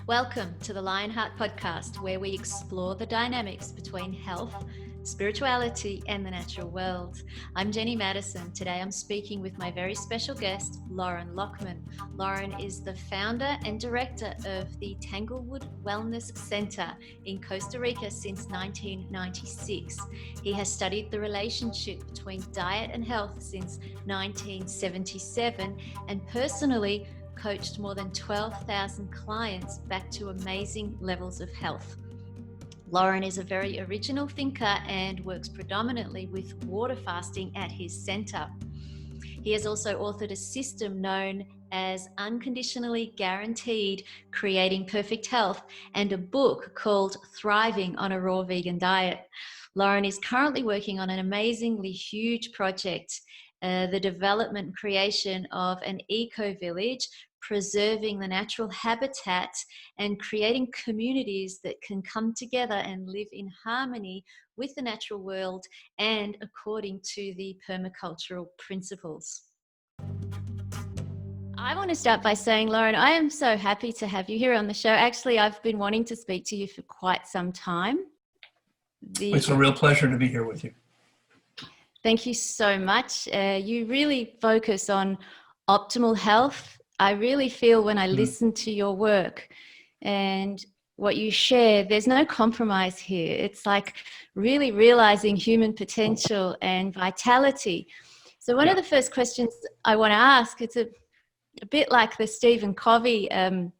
Welcome to the Lionheart Podcast, where we explore the dynamics between health, spirituality, and the natural world. I'm Jenny Madison. Today I'm speaking with my very special guest, Loren Lockman. Loren is the founder and director of the Tanglewood Wellness Center in Costa Rica since 1996. He has studied the relationship between diet and health since 1977 and personally coached more than 12,000 clients back to amazing levels of health. Loren is a very original thinker and works predominantly with water fasting at his center. He has also authored a system known as Unconditionally Guaranteed: Creating Perfect Health and a book called Thriving on a Raw Vegan Diet. Loren is currently working on an amazingly huge project, the development and creation of an eco-village, preserving the natural habitat and creating communities that can come together and live in harmony with the natural world and according to the permacultural principles. I want to start by saying, Loren, I am so happy to have you here on the show. Actually, I've been wanting to speak to you for quite some time. It's a real pleasure to be here with you. Thank you so much. You really focus on optimal health. I really feel when I listen to your work and what you share, there's no compromise here. It's like really realizing human potential and vitality. So one of the first questions I want to ask, it's a bit like the Stephen Covey, a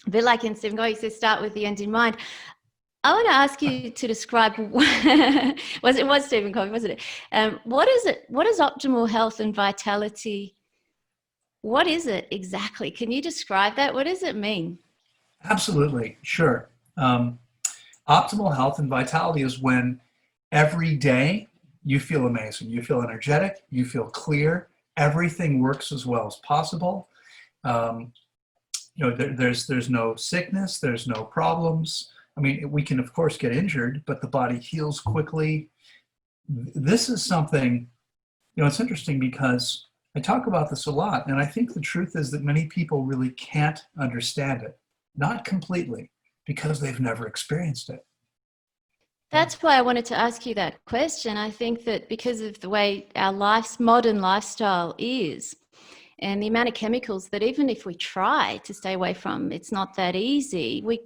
bit like in Stephen Covey, he says start with the end in mind. I want to ask you to describe, was Stephen Covey, wasn't it? What is it? What is optimal health and vitality? What is it exactly? Can you describe that? What does it mean? Absolutely, sure. Optimal health and vitality is when every day you feel amazing, you feel energetic, you feel clear, everything works as well as possible. There's no sickness, there's no problems. I mean, we can of course get injured, but the body heals quickly. This is something, it's interesting because I talk about this a lot, and I think the truth is that many people really can't understand it, not completely, because they've never experienced it. That's why I wanted to ask you that question. I think that because of the way our modern lifestyle is, and the amount of chemicals that even if we try to stay away from, it's not that easy. We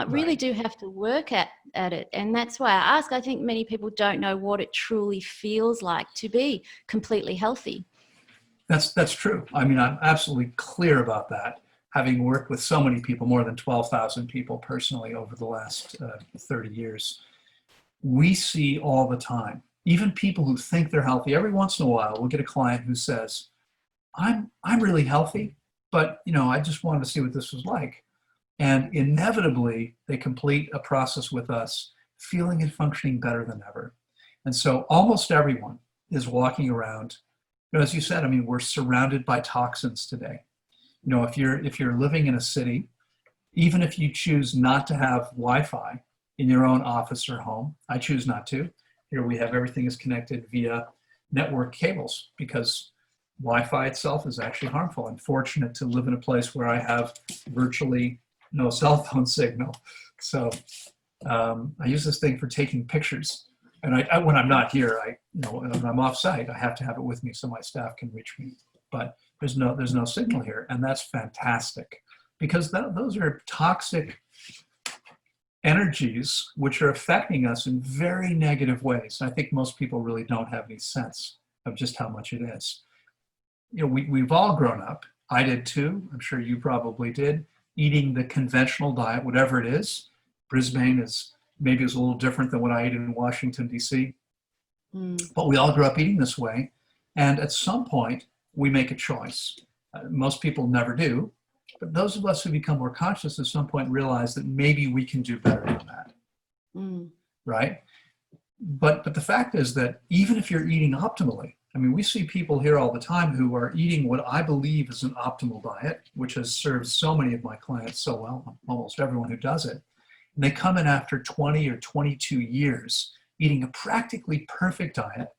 really do have to work at it. And that's why I ask. I think many people don't know what it truly feels like to be completely healthy. That's true. I mean, I'm absolutely clear about that. Having worked with so many people, more than 12,000 people personally over the last 30 years, we see all the time, even people who think they're healthy, every once in a while, we'll get a client who says, I'm really healthy, but I just wanted to see what this was like. And inevitably, they complete a process with us feeling and functioning better than ever. And so almost everyone is walking around. As you said, I mean, we're surrounded by toxins today. If you're living in a city, even if you choose not to have Wi-Fi in your own office or home, I choose not to. Here we have everything is connected via network cables because Wi-Fi itself is actually harmful. I'm fortunate to live in a place where I have virtually no cell phone signal. So I use this thing for taking pictures. And when I'm not here, when I'm off site, I have to have it with me so my staff can reach me. But there's no signal here, and that's fantastic because those are toxic energies which are affecting us in very negative ways. And I think most people really don't have any sense of just how much it is. We've all grown up. I did too. I'm sure you probably did. Eating the conventional diet, whatever it is. Brisbane is a little different than what I ate in Washington, D.C. But we all grew up eating this way. And at some point, we make a choice. Most people never do. But those of us who become more conscious at some point realize that maybe we can do better than that. Right? But the fact is that even if you're eating optimally, I mean, we see people here all the time who are eating what I believe is an optimal diet, which has served so many of my clients so well, almost everyone who does it. And they come in after 20 or 22 years eating a practically perfect diet,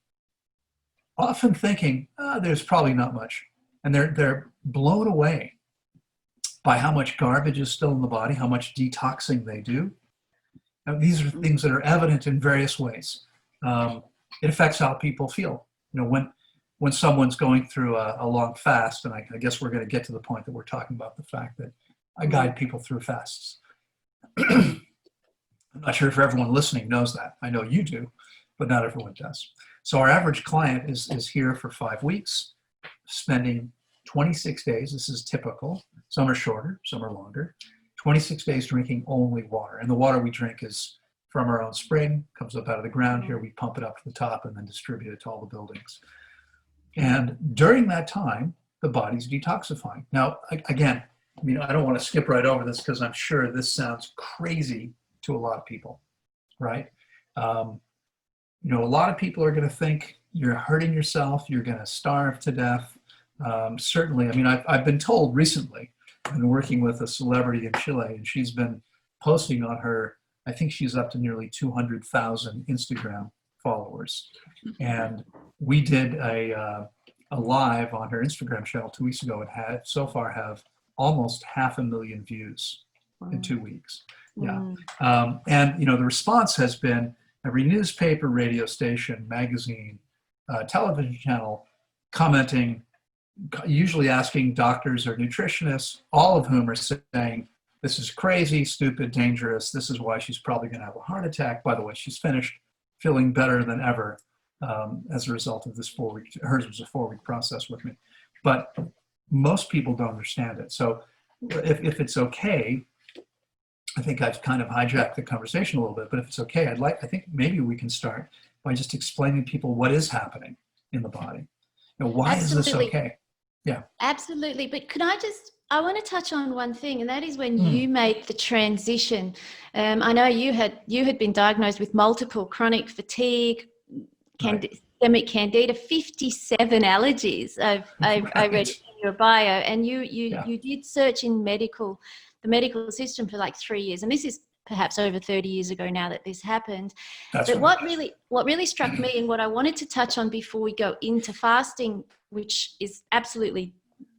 often thinking, there's probably not much. And they're blown away by how much garbage is still in the body, how much detoxing they do. Now, these are things that are evident in various ways. It affects how people feel. When someone's going through a long fast, and I guess we're going to get to the point that we're talking about the fact that I guide people through fasts. I'm not sure if everyone listening knows that. I know you do, but not everyone does. So our average client is here for 5 weeks, spending 26 days. This is typical. Some are shorter, some are longer. 26 days drinking only water. And the water we drink is from our own spring, comes up out of the ground here. We pump it up to the top and then distribute it to all the buildings. And during that time, the body's detoxifying. Now, again, I don't want to skip right over this because I'm sure this sounds crazy to a lot of people, right? A lot of people are going to think you're hurting yourself, you're going to starve to death. Certainly, I've been told recently, I've been working with a celebrity in Chile, and she's been posting on her, I think she's up to nearly 200,000 Instagram followers. And we did a live on her Instagram channel 2 weeks ago, and had so far have almost 500,000 views in 2 weeks. Yeah. And the response has been every newspaper, radio station, magazine, television channel commenting, usually asking doctors or nutritionists, all of whom are saying, this is crazy, stupid, dangerous. This is why she's probably going to have a heart attack. By the way, she's finished feeling better than ever as a result of this 4 week, hers was a 4 week process with me. But most people don't understand it. So if it's okay, I think I've kind of hijacked the conversation a little bit, but if it's okay, I think maybe we can start by just explaining to people what is happening in the body. Why Absolutely. Is this okay? Yeah. Absolutely. But I want to touch on one thing, and that is when you made the transition. I know you had been diagnosed with multiple chronic fatigue, systemic candida, 57 allergies. I read in your bio, and you did search in the medical system for like 3 years, and this is perhaps over 30 years ago now that this happened. That's but right. what really struck me, and what I wanted to touch on before we go into fasting, which is absolutely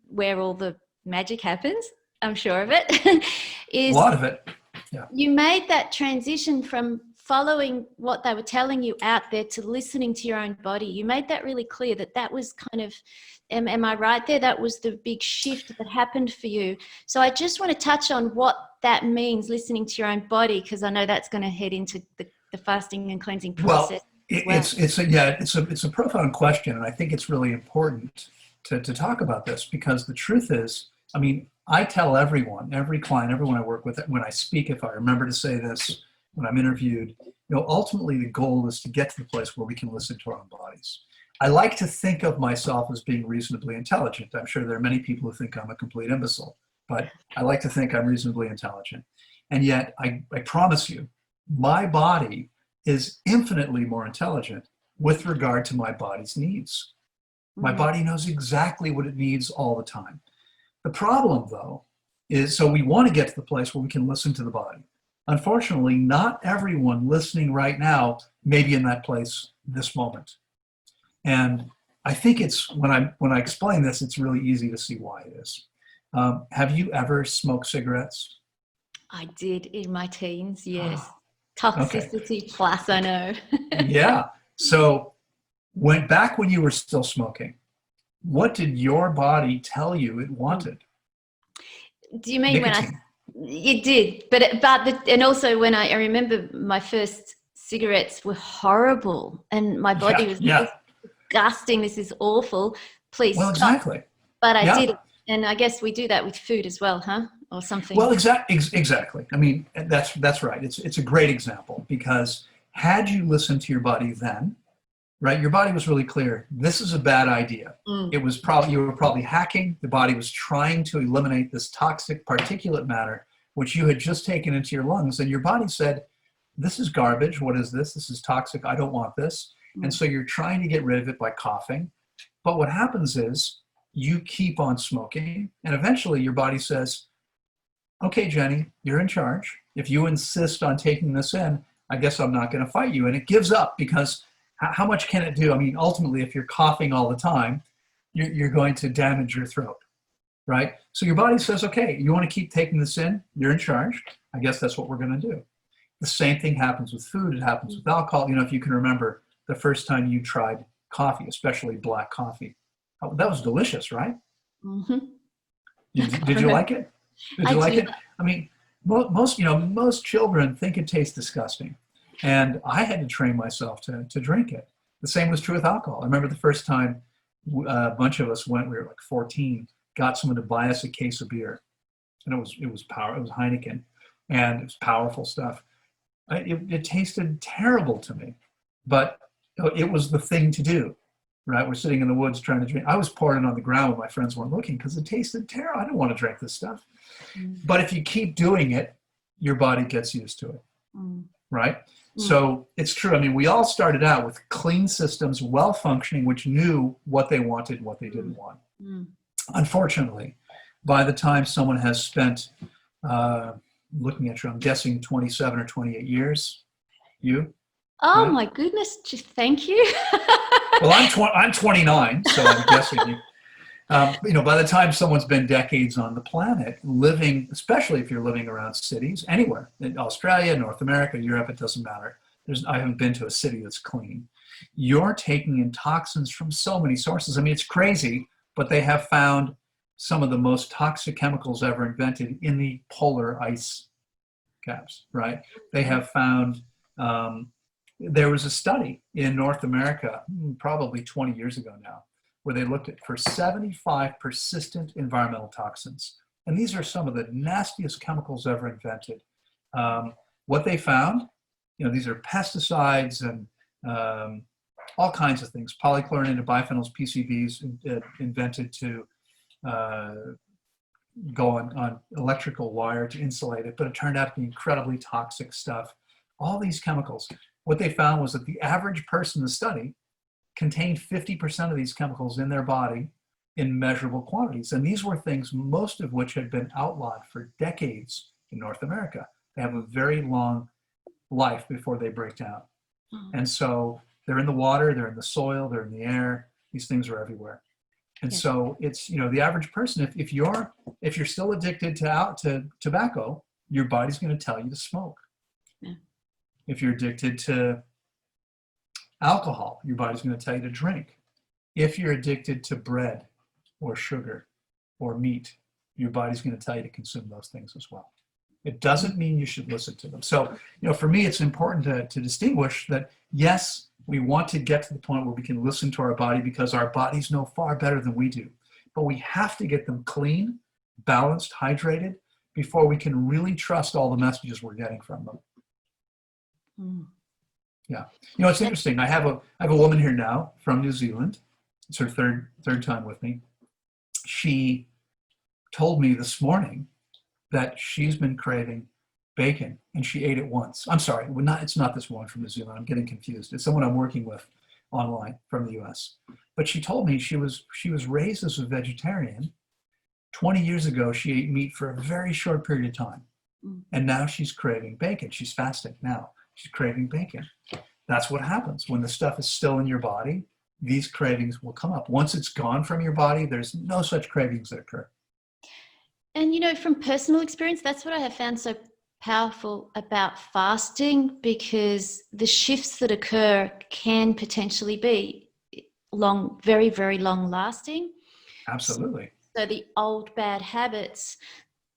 where all the magic happens, I'm sure of it, is a lot of it. Yeah. You made that transition from following what they were telling you out there to listening to your own body. You made that really clear that was kind of, am I right there? That was the big shift that happened for you. So I just want to touch on what that means, listening to your own body, because I know that's going to head into the fasting and cleansing process. It's a profound question, and I think it's really important to talk about this, because the truth is, I tell everyone, every client, everyone I work with, when I speak, if I remember to say this, when I'm interviewed, ultimately the goal is to get to the place where we can listen to our own bodies. I like to think of myself as being reasonably intelligent. I'm sure there are many people who think I'm a complete imbecile, but I like to think I'm reasonably intelligent. And yet, I promise you, my body is infinitely more intelligent with regard to my body's needs. My body knows exactly what it needs all the time. The problem, though, is so we want to get to the place where we can listen to the body. Unfortunately, not everyone listening right now may be in that place this moment. And I think it's when I explain this, it's really easy to see why it is. Have you ever smoked cigarettes? I did in my teens, yes. Toxicity plus, I know. Yeah. So back when you were still smoking, what did your body tell you it wanted? Do you mean nicotine. It did, and also when I remember my first cigarettes were horrible, and my body was disgusting. This is awful. Please stop. Exactly. But I did it, and I guess we do that with food as well, huh? Or something. Well, exactly. That's right. It's a great example, because had you listened to your body then, right? Your body was really clear. This is a bad idea. It was you were probably hacking. The body was trying to eliminate this toxic particulate matter, which you had just taken into your lungs. And your body said, this is garbage. What is this? This is toxic. I don't want this. And so you're trying to get rid of it by coughing. But what happens is you keep on smoking. And eventually your body says, okay, Jenny, you're in charge. If you insist on taking this in, I guess I'm not going to fight you. And it gives up, because how much can it do? Ultimately, if you're coughing all the time, you're going to damage your throat, right? So your body says, okay, you want to keep taking this in? You're in charge. I guess that's what we're going to do. The same thing happens with food. It happens with alcohol. You know, if you can remember the first time you tried coffee, especially black coffee, oh, that was delicious, right? Mm-hmm. Did you like it? Did you like it? I mean, most children think it tastes disgusting, and I had to train myself to drink it. The same was true with alcohol. I remember the first time a bunch of us went. We were like 14, got someone to buy us a case of beer, and it was Heineken, and it was powerful stuff. It tasted terrible to me, but it was the thing to do, right? We're sitting in the woods trying to drink. I was pouring it on the ground when my friends weren't looking because it tasted terrible. I didn't want to drink this stuff. But if you keep doing it, your body gets used to it, right? So it's true. I mean, we all started out with clean systems, well-functioning, which knew what they wanted and what they didn't want. Unfortunately, by the time someone has spent, looking at you, I'm guessing 27 or 28 years, you? Oh, right? my goodness. Thank you. Well, I'm 29, so I'm guessing you. By the time someone's been decades on the planet, living, especially if you're living around cities, anywhere, in Australia, North America, Europe, it doesn't matter. I haven't been to a city that's clean. You're taking in toxins from so many sources. I mean, it's crazy, but they have found some of the most toxic chemicals ever invented in the polar ice caps, right? They have found, there was a study in North America, probably 20 years ago now, where they looked at for 75 persistent environmental toxins. And these are some of the nastiest chemicals ever invented. What they found, these are pesticides and all kinds of things, polychlorinated biphenyls, PCBs, invented to go on electrical wire to insulate it, but it turned out to be incredibly toxic stuff. All these chemicals. What they found was that the average person in the study contained 50% of these chemicals in their body in measurable quantities. And these were things, most of which had been outlawed for decades in North America. They have a very long life before they break down. And so they're in the water, they're in the soil, they're in the air. These things are everywhere. And so it's, the average person, if you're still addicted to tobacco, your body's going to tell you to smoke. Yeah. If you're addicted to alcohol, your body's going to tell you to drink. If you're addicted to bread or sugar or meat, your body's going to tell you to consume those things as well. It doesn't mean you should listen to them. So, for me, it's important to distinguish that, yes, we want to get to the point where we can listen to our body because our bodies know far better than we do. But we have to get them clean, balanced, hydrated before we can really trust all the messages we're getting from them. Yeah. It's interesting. I have a woman here now from New Zealand. It's her third time with me. She told me this morning that she's been craving bacon and she ate it once. I'm sorry, it's not this woman from New Zealand. I'm getting confused. It's someone I'm working with online from the US. But she told me she was raised as a vegetarian. 20 years ago, she ate meat for a very short period of time. And now she's craving bacon. She's fasting now. She's craving bacon. That's what happens. When the stuff is still in your body, these cravings will come up. Once it's gone from your body, there's no such cravings that occur. And, from personal experience, that's what I have found so powerful about fasting, because the shifts that occur can potentially be long, very, very long lasting. Absolutely. So the old bad habits,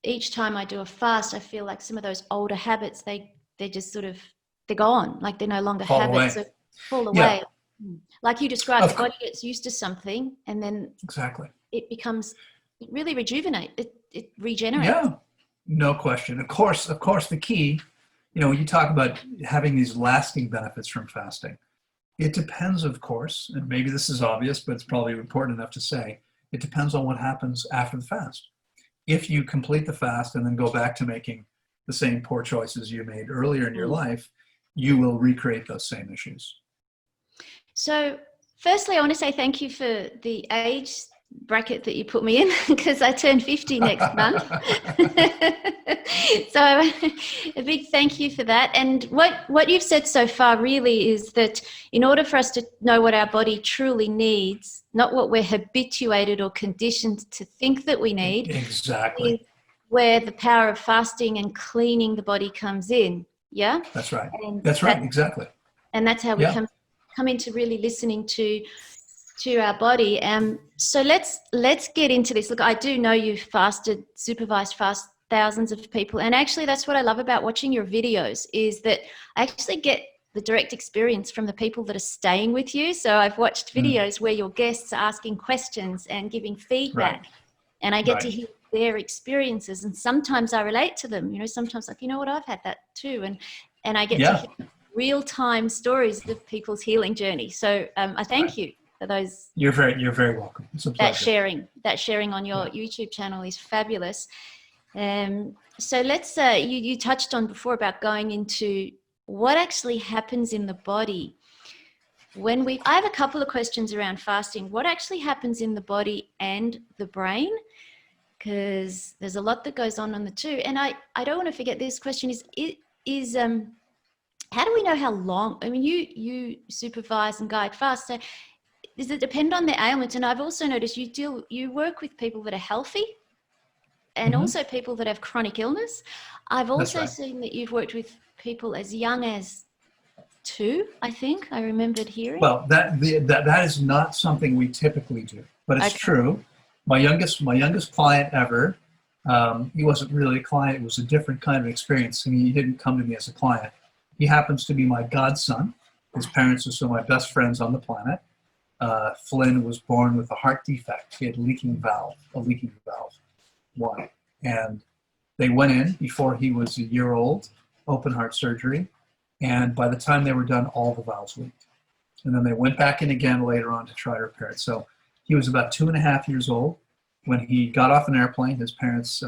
each time I do a fast, I feel like some of those older habits, they're just sort of, they're gone, like they're no longer habits. So fall away. Yeah. Like you described, the body gets used to something and then exactly it becomes, it really rejuvenates, it regenerates. Yeah, no question. Of course, the key, when you talk about having these lasting benefits from fasting, it depends, of course, and maybe this is obvious, but it's probably important enough to say, it depends on what happens after the fast. If you complete the fast and then go back to making the same poor choices you made earlier in your life, you will recreate those same issues. So firstly, I want to say thank you for the age bracket that you put me in because I turn 50 next month. So a big thank you for that. And what you've said so far really is that in order for us to know what our body truly needs, not what we're habituated or conditioned to think that we need, exactly, is where the power of fasting and cleaning the body comes in. Yeah, that's right. and That's right. Exactly. and that's how we come into really listening to our body. So let's get into this. Look, I do know you've supervised fast thousands of people, and actually that's what I love about watching your videos, is that I actually get the direct experience from the people that are staying with you. So I've watched videos where your guests are asking questions and giving feedback, and I get to hear their experiences, and sometimes I relate to them. Sometimes like, what, I've had that too, and I get to hear real-time stories of people's healing journey. So I thank you for those. You're very welcome. It's a pleasure. That sharing on your YouTube channel is fabulous. So let's you touched on before about going into what actually happens in the body when I have a couple of questions around fasting. What actually happens in the body and the brain? Because there's a lot that goes on the two. And I don't want to forget, this question is how do we know how long? I mean, you supervise and guide fast. So does it depend on the ailment? And I've also noticed you work with people that are healthy and also people that have chronic illness. I've also seen that you've worked with people as young as 2, I think I remembered hearing. Well, that is not something we typically do, but it's true. My youngest client ever, he wasn't really a client. It was a different kind of experience. I mean, he didn't come to me as a client. He happens to be my godson. His parents are some of my best friends on the planet. Flynn was born with a heart defect. He had a leaking valve. Why? And they went in before he was a year old, open heart surgery. And by the time they were done, all the valves leaked. And then they went back in again later on to try to repair it. So he was about 2.5 years old when he got off an airplane. His parents,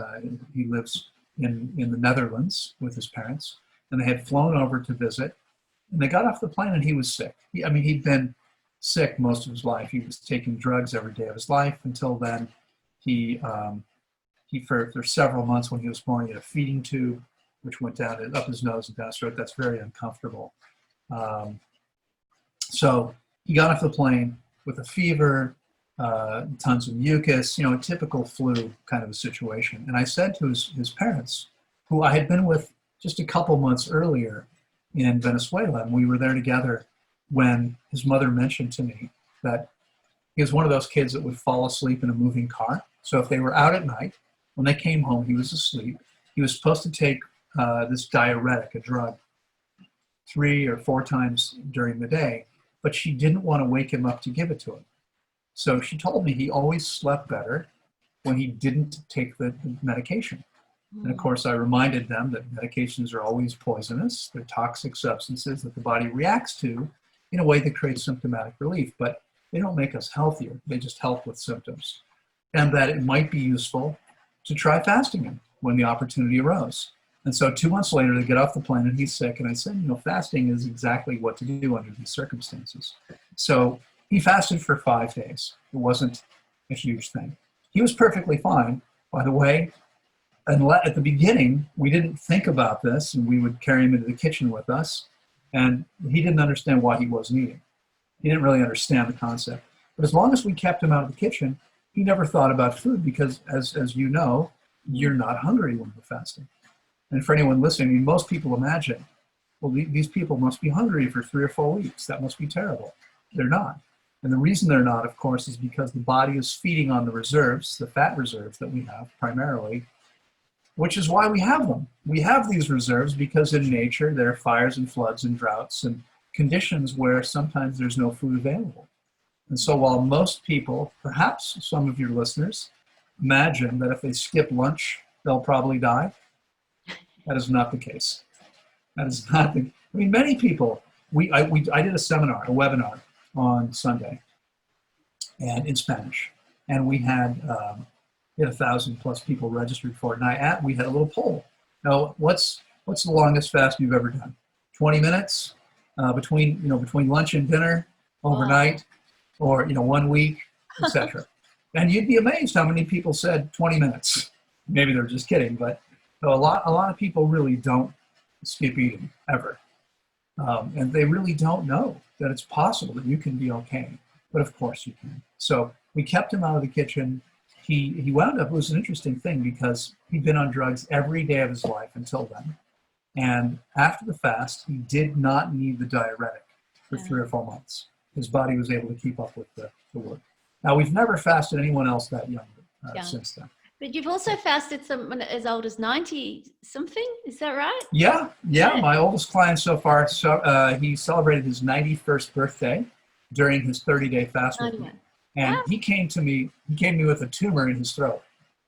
he lives in the Netherlands with his parents, and they had flown over to visit. And they got off the plane and he was sick. He'd been sick most of his life. He was taking drugs every day of his life. Until then, he for several months when he was born, he had a feeding tube which went down up his nose and down his throat. That's very uncomfortable. So he got off the plane with a fever, tons of mucus, a typical flu kind of a situation. And I said to his parents, who I had been with just a couple months earlier in Venezuela, and we were there together when his mother mentioned to me that he was one of those kids that would fall asleep in a moving car. So if they were out at night, when they came home, he was asleep. He was supposed to take this diuretic, a drug, 3 or 4 times during the day, but she didn't want to wake him up to give it to him. So she told me he always slept better when he didn't take the medication. And of course, I reminded them that medications are always poisonous. They're toxic substances that the body reacts to in a way that creates symptomatic relief, but they don't make us healthier. They just help with symptoms. And that it might be useful to try fasting him when the opportunity arose. And so 2 months later, they get off the plane and he's sick. And I said, fasting is exactly what to do under these circumstances. So he fasted for 5 days. It wasn't a huge thing. He was perfectly fine, by the way. And at the beginning, we didn't think about this, and we would carry him into the kitchen with us. And he didn't understand why he wasn't eating. He didn't really understand the concept. But as long as we kept him out of the kitchen, he never thought about food because, as you know, you're not hungry when you're fasting. And for anyone listening, most people imagine, well, these people must be hungry for 3 or 4 weeks. That must be terrible. They're not. And the reason they're not, of course, is because the body is feeding on the reserves, the fat reserves that we have primarily, which is why we have them. We have these reserves because in nature there are fires and floods and droughts and conditions where sometimes there's no food available. And so while most people, perhaps some of your listeners, imagine that if they skip lunch, they'll probably die, that is not the case. That is not the, many people, I did a seminar, a webinar on Sunday and in Spanish, and we had 1,000+ people registered for it. And we had a little poll. Now, what's the longest fast you've ever done? 20 minutes between lunch and dinner, overnight, or 1 week, etc. And you'd be amazed how many people said 20 minutes. Maybe they're just kidding, but a lot of people really don't skip eating ever. And they really don't know that it's possible that you can be okay. But of course you can. So we kept him out of the kitchen. He wound up, it was an interesting thing because he'd been on drugs every day of his life until then. And after the fast, he did not need the diuretic for 3 or 4 months. His body was able to keep up with the work. Now, we've never fasted anyone else that young since then. But you've also fasted someone as old as 90 something, is that right? Yeah. My oldest client so far, he celebrated his 91st birthday during his 30-day fast with me. And he came to me with a tumor in his throat.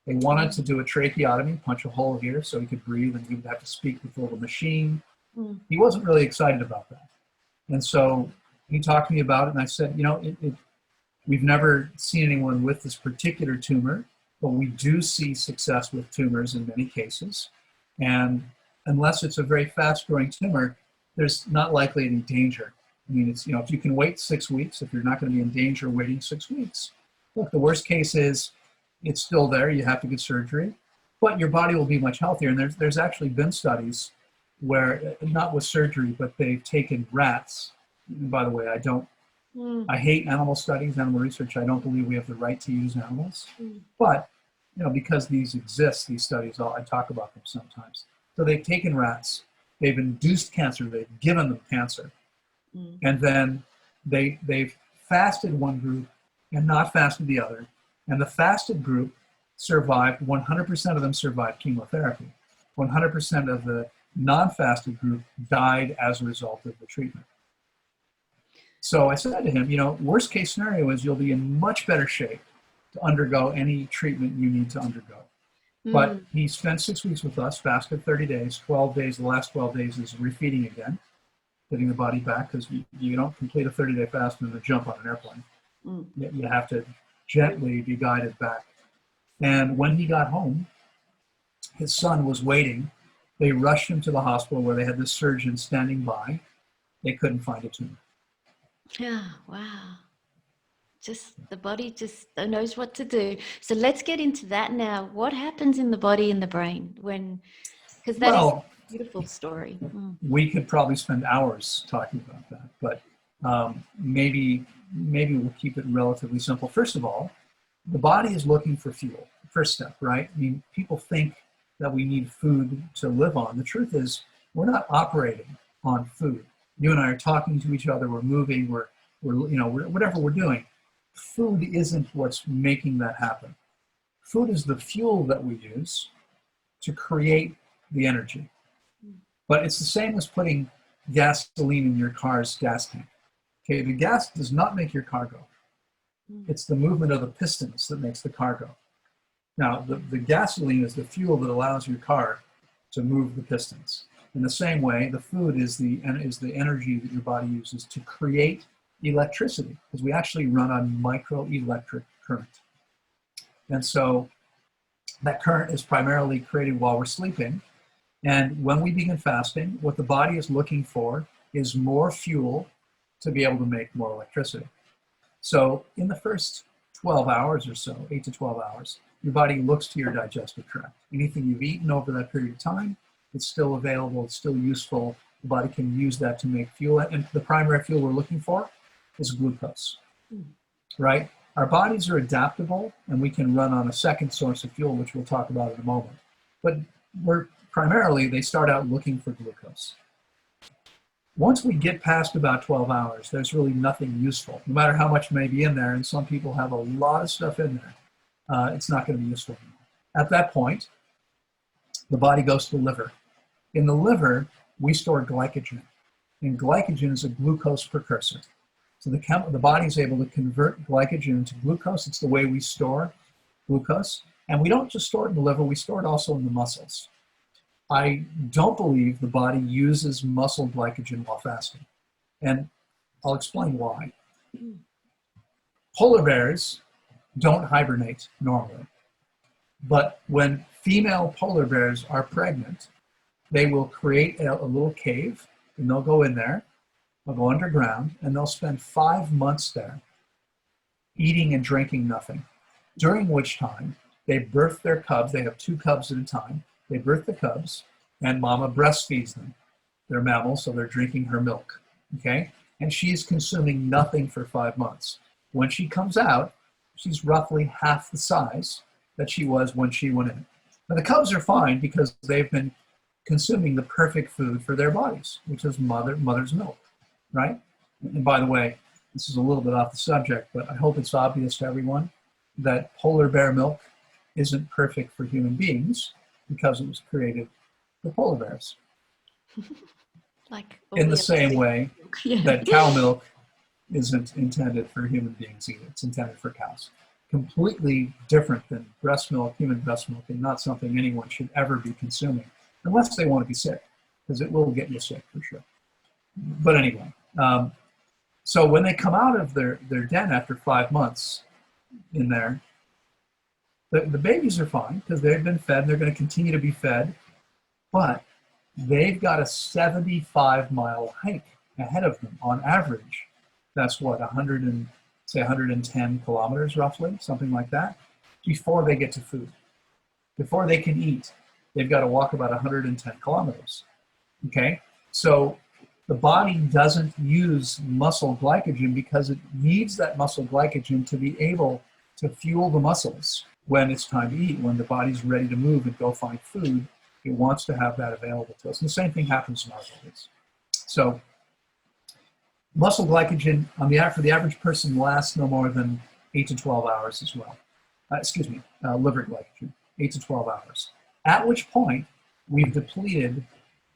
They wanted to do a tracheotomy, punch a hole here so he could breathe, and he would have to speak with a little machine. He wasn't really excited about that. And so he talked to me about it, and I said, we've never seen anyone with this particular tumor, but we do see success with tumors in many cases. And unless it's a very fast-growing tumor, there's not likely any danger. I mean, it's, if you can wait 6 weeks, if you're not going to be in danger waiting 6 weeks, look, the worst case is it's still there, you have to get surgery, but your body will be much healthier. And there's actually been studies where, not with surgery, but they've taken rats. And by the way, I hate animal studies, animal research. I don't believe we have the right to use animals. But, because these exist, these studies, I talk about them sometimes. So they've taken rats, they've induced cancer, they've given them cancer. And then they've fasted one group and not fasted the other. And the fasted group survived, 100% of them survived chemotherapy. 100% of the non-fasted group died as a result of the treatment. So I said to him, worst case scenario is you'll be in much better shape to undergo any treatment you need to undergo. But he spent 6 weeks with us, fasted 30 days, 12 days, the last 12 days is refeeding again, getting the body back, because you don't complete a 30-day fast and then jump on an airplane. You have to gently be guided back. And when he got home, his son was waiting. They rushed him to the hospital where they had this surgeon standing by. They couldn't find a tumor. Yeah, wow. The body just knows what to do. So let's get into that now. What happens in the body and the brain because that is a beautiful story. We could probably spend hours talking about that, but maybe we'll keep it relatively simple. First of all, the body is looking for fuel. First step, right? I mean, people think that we need food to live on. The truth is, we're not operating on food. You and I are talking to each other. We're moving. We're whatever we're doing. Food isn't what's making that happen. Food is the fuel that we use to create the energy. But it's the same as putting gasoline in your car's gas tank. Okay, the gas does not make your car go. It's the movement of the pistons that makes the car go. Now, the gasoline is the fuel that allows your car to move the pistons. In the same way, the food is the energy that your body uses to create electricity, because we actually run on microelectric current. And so that current is primarily created while we're sleeping. And when we begin fasting, what the body is looking for is more fuel to be able to make more electricity. So in the first 12 hours or so, 8 to 12 hours, your body looks to your digestive tract. Anything you've eaten over that period of time, it's still available, it's still useful. The body can use that to make fuel. And the primary fuel we're looking for is glucose, right? Our bodies are adaptable, and we can run on a second source of fuel, which we'll talk about in a moment. But they start out looking for glucose. Once we get past about 12 hours, there's really nothing useful, no matter how much may be in there. And some people have a lot of stuff in there. It's not going to be useful anymore. At that point, the body goes to the liver. In the liver, we store glycogen, and glycogen is a glucose precursor. So the body is able to convert glycogen into glucose. It's the way we store glucose. And we don't just store it in the liver, we store it also in the muscles. I don't believe the body uses muscle glycogen while fasting. And I'll explain why. Polar bears don't hibernate normally. But when female polar bears are pregnant, they will create a little cave, and they'll go in there. They'll go underground, and they'll spend 5 months there eating and drinking nothing. during which time they birth their cubs. They have 2 cubs at a time. They birth the cubs, and mama breastfeeds them. They're mammals, so they're drinking her milk, okay? And she's consuming nothing for 5 months. When she comes out, she's roughly half the size that she was when she went in. Now, the cubs are fine because they've been consuming the perfect food for their bodies, which is mother's milk, right? And by the way, this is a little bit off the subject, but I hope it's obvious to everyone that polar bear milk isn't perfect for human beings because it was created for polar bears. Like in the same way yeah. that cow milk isn't intended for human beings either. It's intended for cows. Completely different than breast milk, human breast milk, and not something anyone should ever be consuming unless they want to be sick, because it will get you sick for sure. But anyway, so when they come out of their den after 5 months in there, the babies are fine because they've been fed and they're going to continue to be fed, but they've got a 75-mile hike ahead of them on average. That's what, 110 kilometers roughly, something like that, before they get to food. Before they can eat, they've got to walk about 110 kilometers, okay? So the body doesn't use muscle glycogen because it needs that muscle glycogen to be able to fuel the muscles when it's time to eat. When the body's ready to move and go find food, it wants to have that available to us. And the same thing happens in our bodies. So muscle glycogen for the average person lasts no more than 8 to 12 hours as well. Liver glycogen, 8 to 12 hours. At which point, we've depleted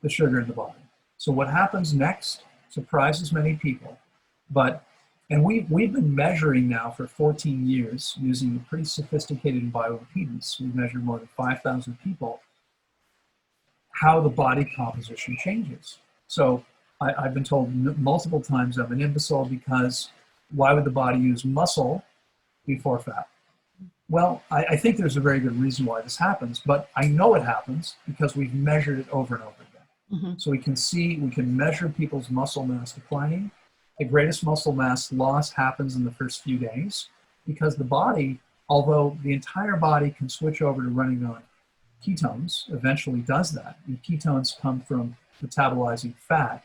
the sugar in the body. So what happens next surprises many people. And we've been measuring now for 14 years using a pretty sophisticated bioimpedance. We've measured more than 5,000 people how the body composition changes. So I've been told multiple times I'm an imbecile because why would the body use muscle before fat? Well, I think there's a very good reason why this happens, but I know it happens because we've measured it over and over again. Mm-hmm. So we can measure people's muscle mass declining. The greatest muscle mass loss happens in the first few days because the body, although the entire body can switch over to running on ketones, eventually does that. And ketones come from metabolizing fat.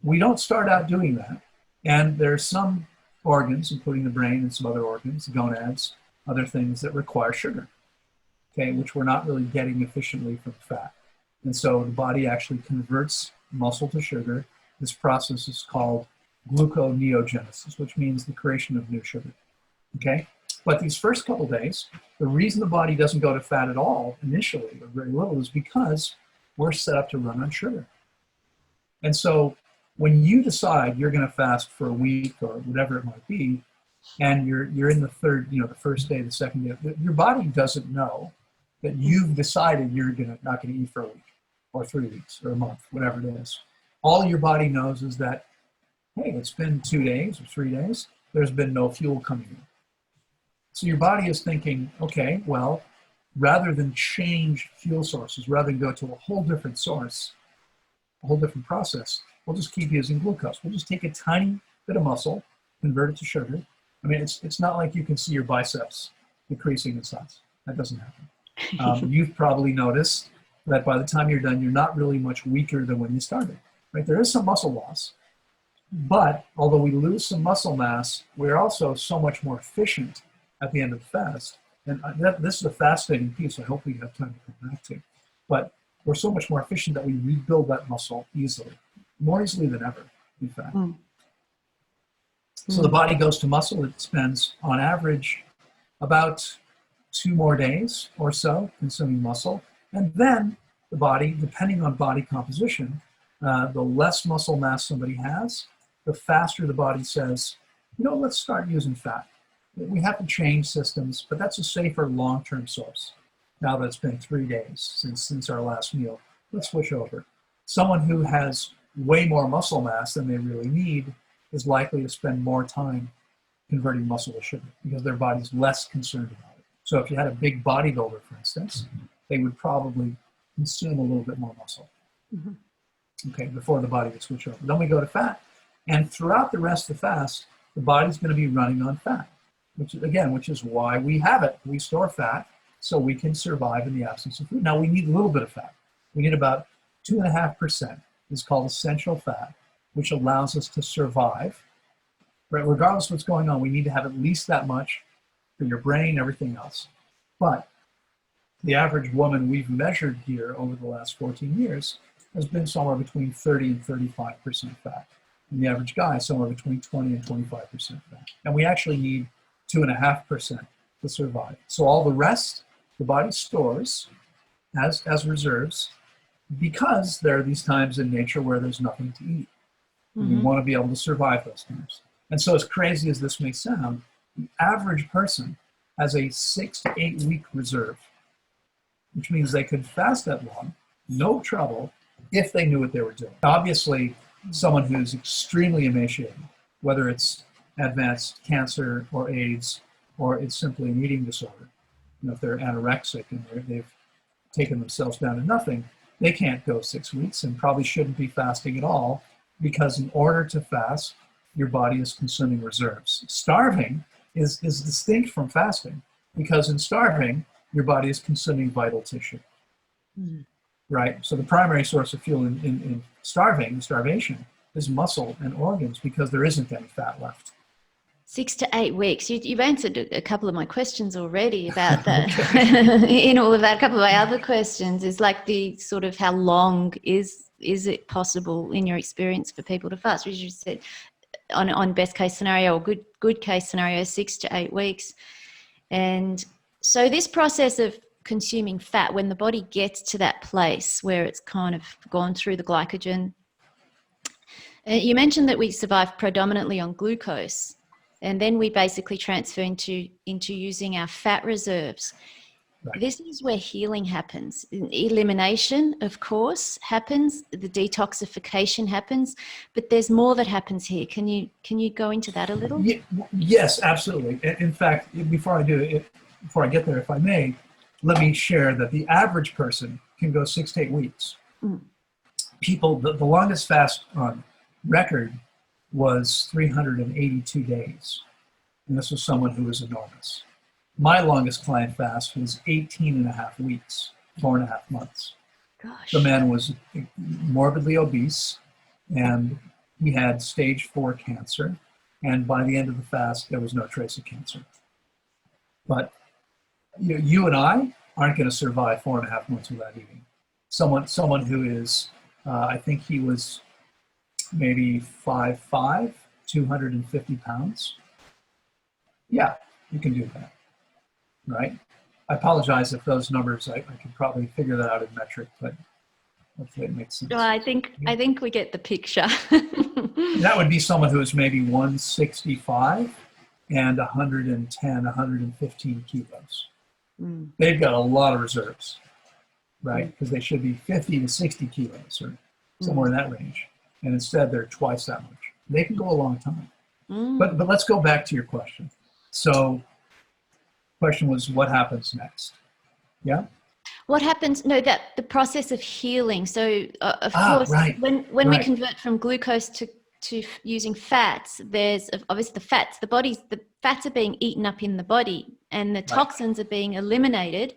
We don't start out doing that. And there are some organs, including the brain and some other organs, gonads, other things that require sugar, okay, which we're not really getting efficiently from fat. And so the body actually converts muscle to sugar. This process is called gluconeogenesis, which means the creation of new sugar, okay? But these first couple days, the reason the body doesn't go to fat at all initially, or very little, is because we're set up to run on sugar. And so when you decide you're going to fast for a week or whatever it might be, and you're in the first day, the second day, your body doesn't know that you've decided you're not going to eat for a week or 3 weeks or a month, whatever it is. All your body knows is that, hey, it's been 2 days or 3 days, there's been no fuel coming in. So your body is thinking, okay, well, rather than change fuel sources, rather than go to a whole different source, a whole different process, we'll just keep using glucose. We'll just take a tiny bit of muscle, convert it to sugar. I mean, it's not like you can see your biceps decreasing in size. That doesn't happen. You've probably noticed that by the time you're done, you're not really much weaker than when you started, right? There is some muscle loss, but although we lose some muscle mass, we're also so much more efficient at the end of the fast. And this is a fascinating piece I hope we have time to come back to. But we're so much more efficient that we rebuild that muscle easily, more easily than ever, in fact. So the body goes to muscle. It spends, on average, about 2 more days or so consuming muscle. And then the body, depending on body composition, the less muscle mass somebody has, the faster the body says, let's start using fat. We have to change systems, but that's a safer long-term source. Now that it's been 3 days since our last meal, let's switch over. Someone who has way more muscle mass than they really need is likely to spend more time converting muscle to sugar because their body's less concerned about it. So if you had a big bodybuilder, for instance, they would probably consume a little bit more muscle, okay, before the body would switch over. Then we go to fat, and throughout the rest of the fast, the body's going to be running on fat. which is why we have it. We store fat so we can survive in the absence of food. Now we need a little bit of fat. We need about 2.5%. It's called essential fat, which allows us to survive. Right? Regardless of what's going on, we need to have at least that much for your brain, everything else. But the average woman we've measured here over the last 14 years has been somewhere between 30 and 35% fat. And the average guy is somewhere between 20 and 25% fat. And we actually need 2.5% to survive. So all the rest, the body stores as reserves, because there are these times in nature where there's nothing to eat. We want to be able to survive those times. And so as crazy as this may sound, the average person has a 6 to 8 week reserve, which means they could fast that long, no trouble, if they knew what they were doing. Obviously, someone who's extremely emaciated, whether it's advanced cancer or AIDS, or it's simply an eating disorder, if they're anorexic and they've taken themselves down to nothing, they can't go 6 weeks and probably shouldn't be fasting at all, because in order to fast, your body is consuming reserves. Starving is distinct from fasting, because in starving, your body is consuming vital tissue, right? So the primary source of fuel in starvation, is muscle and organs, because there isn't any fat left. 6 to 8 weeks. You've answered a couple of my questions already about that. In all of that, a couple of my other questions is like the sort of how long is it possible in your experience for people to fast? As you said, on best case scenario or good case scenario, 6 to 8 weeks. And so this process of consuming fat, when the body gets to that place where it's kind of gone through the glycogen, you mentioned that we survive predominantly on glucose, and then we basically transfer into using our fat reserves. Right. This is where healing happens. Elimination, of course, happens. The detoxification happens, but there's more that happens here. Can you go into that a little? Yes, absolutely. In fact, before I get there, if I may, let me share that the average person can go 6 to 8 weeks. People, the longest fast on record was 382 days. And this was someone who was enormous. My longest client fast was 18 and a half weeks, 4.5 months. Gosh. The man was morbidly obese, and he had stage 4 cancer. And by the end of the fast, there was no trace of cancer. But you and I aren't going to survive 4.5 months without eating. Someone who is, I think he was maybe 5'5", 250 pounds. Yeah, you can do that, right? I apologize if those numbers, I could probably figure that out in metric, but hopefully it makes sense. Well, I think we get the picture. That would be someone who is maybe 165 and 110, 115 kilos. They've got a lot of reserves, right? Because they should be 50 to 60 kilos or somewhere in that range. And instead they're twice that much. They can go a long time. But let's go back to your question. So the question was, what happens next? Yeah? What happens, that the process of healing. So of course, right. when we convert from glucose to using fats, there's obviously the fats are being eaten up in the body, and the toxins are being eliminated.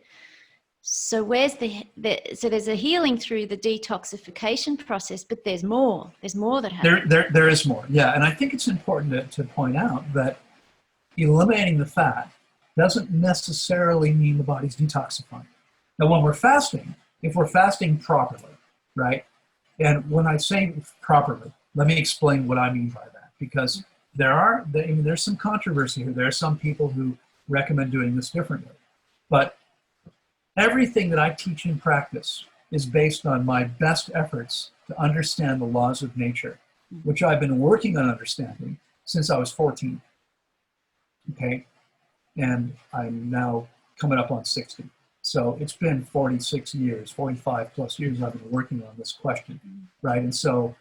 So where's so there's a healing through the detoxification process, but there's more that happens. There is more. Yeah. And I think it's important to point out that eliminating the fat doesn't necessarily mean the body's detoxifying. Now, when we're fasting, if we're fasting properly, right? And when I say properly, let me explain what I mean by that, because there's some controversy here. There are some people who recommend doing this differently. But everything that I teach in practice is based on my best efforts to understand the laws of nature, which I've been working on understanding since I was 14. Okay? And I'm now coming up on 60. So it's been 46 years, 45 plus years I've been working on this question, right? And so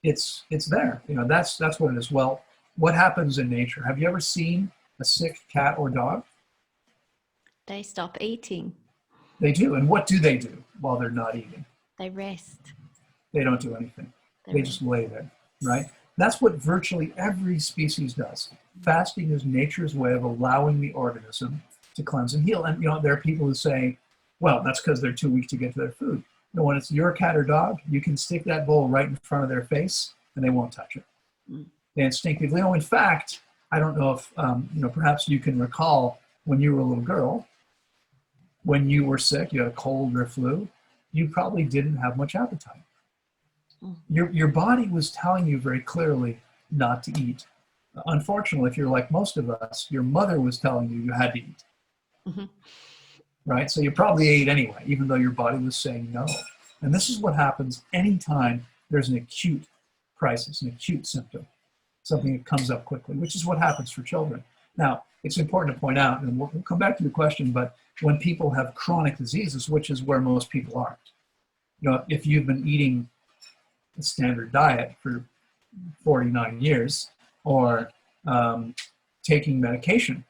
it's there. That's what it is. Well, what happens in nature? Have you ever seen a sick cat or dog? They stop eating. They do. And what do they do while they're not eating? They rest. They don't do anything. They just lay there, right? That's what virtually every species does. Fasting is nature's way of allowing the organism to cleanse and heal. And there are people who say, well, that's because they're too weak to get to their food. When it's your cat or dog, you can stick that bowl right in front of their face and they won't touch it. They instinctively know. In fact, I don't know if, perhaps you can recall when you were a little girl, when you were sick, you had a cold or flu, you probably didn't have much appetite. Your body was telling you very clearly not to eat. Unfortunately, if you're like most of us, your mother was telling you you had to eat. Mm-hmm. Right? So you probably ate anyway, even though your body was saying no. And this is what happens anytime there's an acute crisis, an acute symptom, something that comes up quickly, which is what happens for children. Now, it's important to point out, and we'll come back to your question, but when people have chronic diseases, which is where most people aren't, if you've been eating a standard diet for 49 years or taking medication,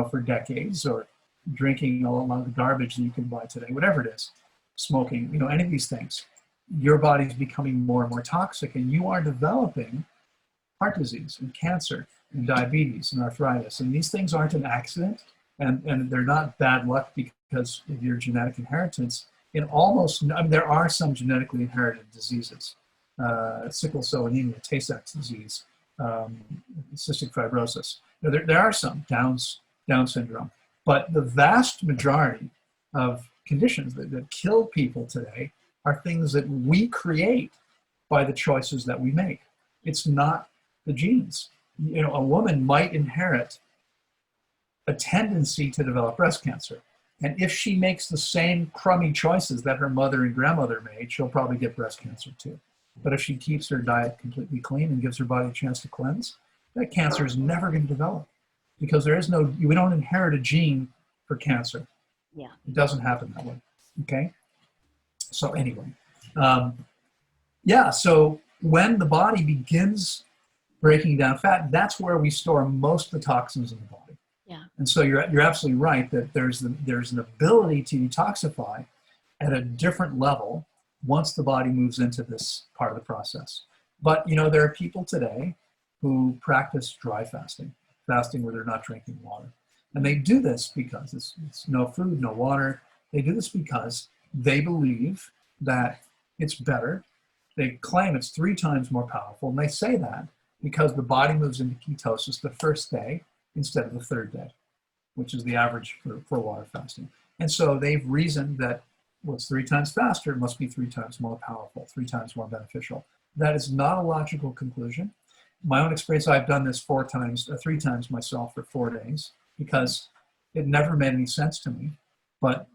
for decades, or drinking a lot of the garbage that you can buy today, whatever it is, smoking, any of these things, your body's becoming more and more toxic, and you are developing heart disease and cancer and diabetes and arthritis. And these things aren't an accident, and they're not bad luck because of your genetic inheritance. There are some genetically inherited diseases, sickle cell anemia, Tay-Sachs disease, cystic fibrosis. There are some, Down syndrome. But the vast majority of conditions that kill people today are things that we create by the choices that we make. It's not the genes. A woman might inherit a tendency to develop breast cancer. And if she makes the same crummy choices that her mother and grandmother made, she'll probably get breast cancer too. But if she keeps her diet completely clean and gives her body a chance to cleanse, that cancer is never going to develop. Because we don't inherit a gene for cancer. Yeah. It doesn't happen that way. Okay. So anyway, so when the body begins breaking down fat, that's where we store most of the toxins in the body. Yeah. And so you're absolutely right that there's an ability to detoxify at a different level once the body moves into this part of the process. But there are people today who practice dry fasting where they're not drinking water. And they do this because it's no food, no water. They do this because they believe that it's better. They claim it's 3 times more powerful. And they say that because the body moves into ketosis the first day instead of the 3rd day, which is the average for water fasting. And so they've reasoned that what's 3 times faster must be 3 times more powerful, 3 times more beneficial. That is not a logical conclusion. My own experience, I've done this 3 times myself for 4 days because it never made any sense to me. But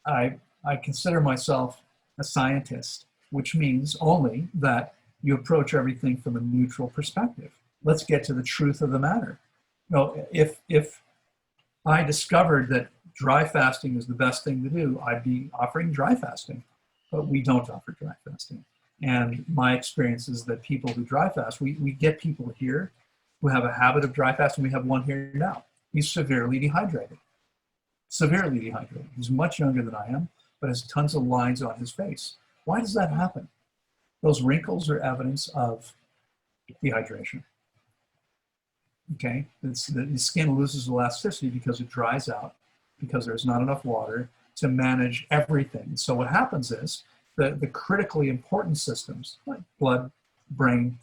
I consider myself a scientist, which means only that you approach everything from a neutral perspective. Let's get to the truth of the matter. If I discovered that dry fasting is the best thing to do, I'd be offering dry fasting, but we don't offer dry fasting. And my experience is that people who dry fast, we get people here who have a habit of dry fasting. We have one here now. He's severely dehydrated. He's much younger than I am, but has tons of lines on his face. Why does that happen? Those wrinkles are evidence of dehydration. Okay, the skin loses elasticity because it dries out, because there's not enough water to manage everything. So what happens is the critically important systems like blood, brain,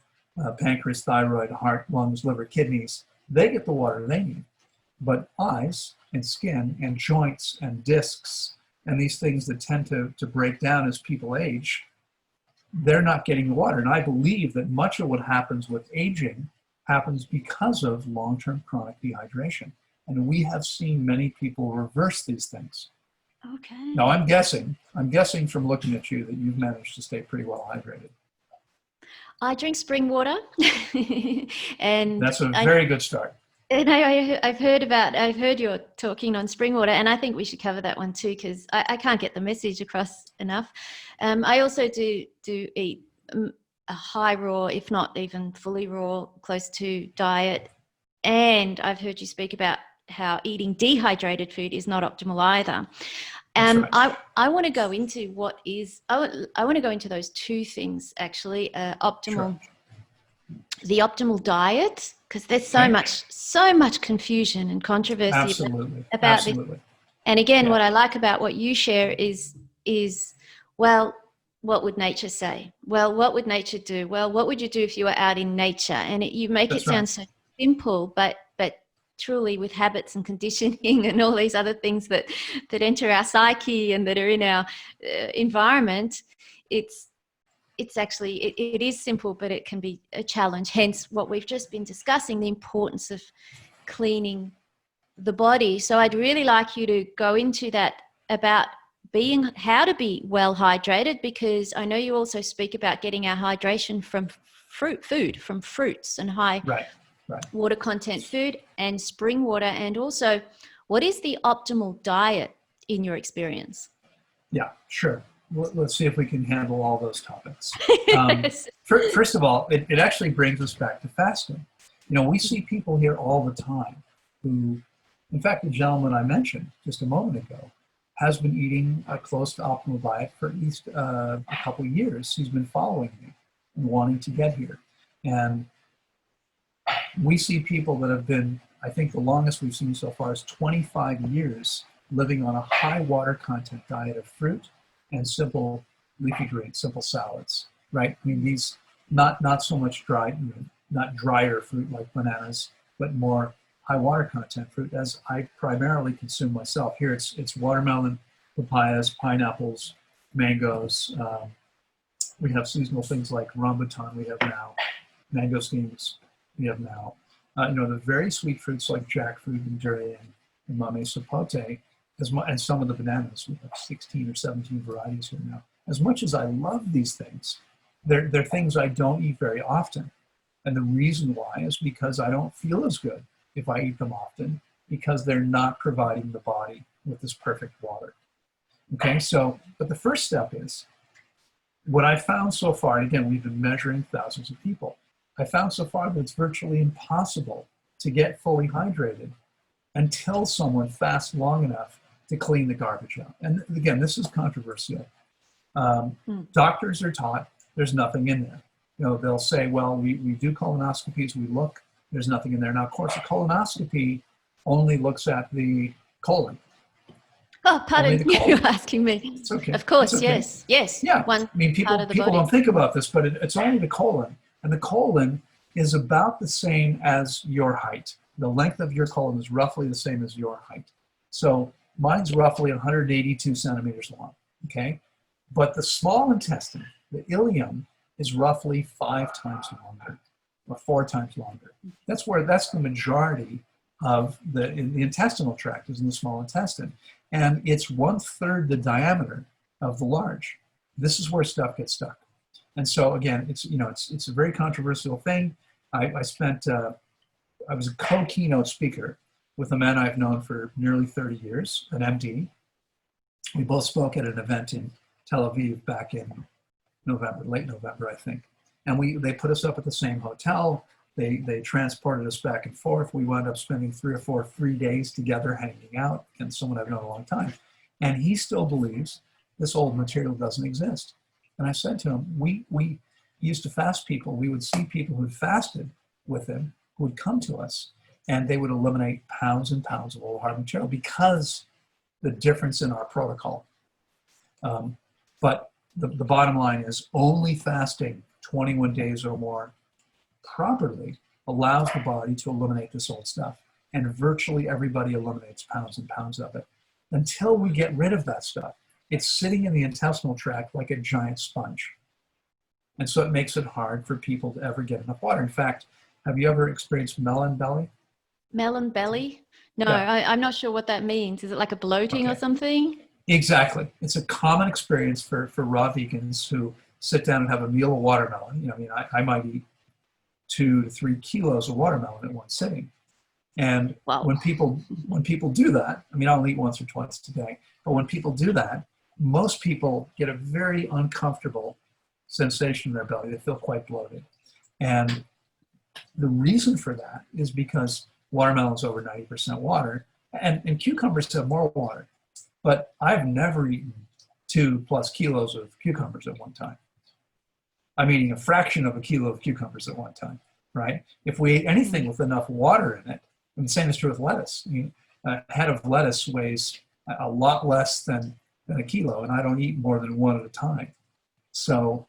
pancreas, thyroid, heart, lungs, liver, kidneys, they get the water they need. But eyes and skin and joints and discs and these things that tend to break down as people age, they're not getting the water. And I believe that much of what happens with aging happens because of long-term chronic dehydration. And we have seen many people reverse these things. Okay. Now I'm guessing from looking at you that you've managed to stay pretty well hydrated. I drink spring water. And that's a very good start. And I've heard you're talking on spring water, and I think we should cover that one too, because I can't get the message across enough. I also do eat a high raw, if not even fully raw, close to diet. And I've heard you speak about how eating dehydrated food is not optimal either. Right. I want to go into I want to go into those 2 things actually, optimal. Sure. the optimal diet, because there's so much confusion and controversy Absolutely. about Absolutely. this. And again, Yeah. what I like about what you share is, well, what would nature say? Well, what would nature do? Well, what would you do if you were out in nature? And you make That's it sound so simple, but truly with habits and conditioning and all these other things that enter our psyche and that are in our environment, it's actually, it is simple, but it can be a challenge. Hence what we've just been discussing, the importance of cleaning the body. So I'd really like you to go into that about how to be well hydrated, because I know you also speak about getting our hydration from food, from fruits and high water content food and spring water. And also, what is the optimal diet in your experience? Yeah, sure. Let's see if we can handle all those topics. First of all, it actually brings us back to fasting. We see people here all the time who, in fact, the gentleman I mentioned just a moment ago has been eating a close to optimal diet for at least a couple of years. He's been following me and wanting to get here. And we see people that have been, I think the longest we've seen so far is 25 years living on a high water content diet of fruit and simple leafy greens, simple salads, right? I mean, these, not so much not drier fruit like bananas, but more high water content fruit, as I primarily consume myself. Here it's watermelon, papayas, pineapples, mangoes. We have seasonal things like rambutan we have now, mangosteens we have now. The very sweet fruits like jackfruit and durian and mame sapote, and some of the bananas. We have 16 or 17 varieties here now. As much as I love these things, they're things I don't eat very often. And the reason why is because I don't feel as good if I eat them often, because they're not providing the body with this perfect water. Okay, but the first step is, what I found so far, and again, we've been measuring thousands of people, I found so far that it's virtually impossible to get fully hydrated until someone fasts long enough to clean the garbage out. And again, this is controversial. Doctors are taught there's nothing in there. They'll say, well, we do colonoscopies, we look, there's nothing in there. Now, of course, a colonoscopy only looks at the colon. Oh, pardon, you're asking me. It's okay. Of course, okay. yes. Yeah, people don't think about this, but it's only the colon. And the colon is about the same as your height. The length of your colon is roughly the same as your height. So mine's roughly 182 centimeters long, okay? But the small intestine, the ileum, is roughly 5 times longer or 4 times longer. That's the majority of the intestinal tract is in the small intestine. And it's 1/3 the diameter of the large. This is where stuff gets stuck. And so again, it's a very controversial thing. I was a co-keynote speaker with a man I've known for nearly 30 years, an MD. We both spoke at an event in Tel Aviv back in November, late November, I think. And they put us up at the same hotel. They transported us back and forth. We wound up spending 3 or 4 free days together hanging out, and someone I've known a long time. And he still believes this old material doesn't exist. And I said to him, we used to fast people. We would see people who fasted with him who would come to us, and they would eliminate pounds and pounds of old hard material because the difference in our protocol. But the bottom line is only fasting 21 days or more properly allows the body to eliminate this old stuff. And virtually everybody eliminates pounds and pounds of it. Until we get rid of that stuff, it's sitting in the intestinal tract like a giant sponge. And so it makes it hard for people to ever get enough water. In fact, have you ever experienced melon belly? Melon belly? No, yeah. I'm not sure what that means. Is it like a bloating or something? Exactly. It's a common experience for raw vegans who sit down and have a meal of watermelon. I might eat 2 to 3 kilos of watermelon at one sitting. And when people do that, I'll eat once or twice a day, but when people do that, most people get a very uncomfortable sensation in their belly. They feel quite bloated. And the reason for that is because watermelon is over 90% water, and cucumbers have more water. But I've never eaten 2+ kilos of cucumbers at one time. I'm eating a fraction of a kilo of cucumbers at one time, right? If we ate anything with enough water in it, and the same is true with lettuce. I mean, a head of lettuce weighs a lot less than a kilo, and I don't eat more than one at a time. So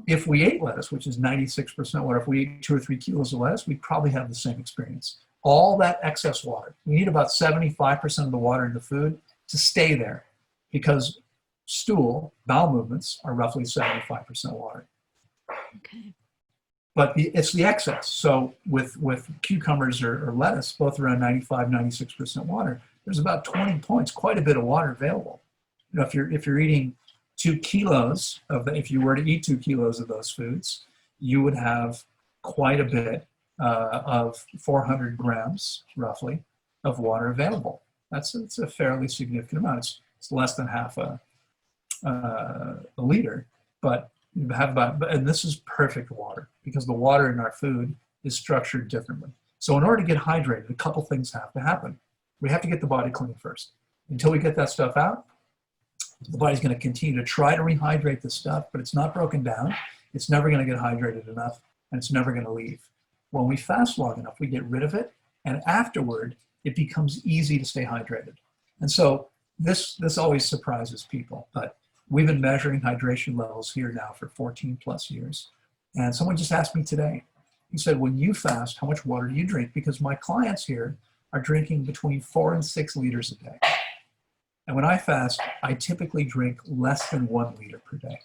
if we ate lettuce, which is 96% water, if we ate 2 or 3 kilos of lettuce, we'd probably have the same experience. All that excess water, we need about 75% of the water in the food to stay there, because stool, bowel movements, are roughly 75% water. Okay. But it's the excess. So with cucumbers or lettuce, both around 95, 96% water, there's about 20 points, quite a bit of water available. You know, if you're eating 2 kilos if you were to eat 2 kilos of those foods, you would have quite a bit of 400 grams, roughly, of water available. It's a fairly significant amount. It's less than half a liter, but you have and this is perfect water, because the water in our food is structured differently. So in order to get hydrated, a couple things have to happen. We have to get the body clean first. Until we get that stuff out, the body's going to continue to try to rehydrate the stuff, but it's not broken down. It's never going to get hydrated enough, and it's never going to leave. When we fast long enough, we get rid of it, and afterward, it becomes easy to stay hydrated. And so this always surprises people, but we've been measuring hydration levels here now for 14 plus years. And someone just asked me today, he said, when you fast, how much water do you drink? Because my clients here are drinking between 4 and 6 liters a day. And when I fast, I typically drink less than 1 liter per day.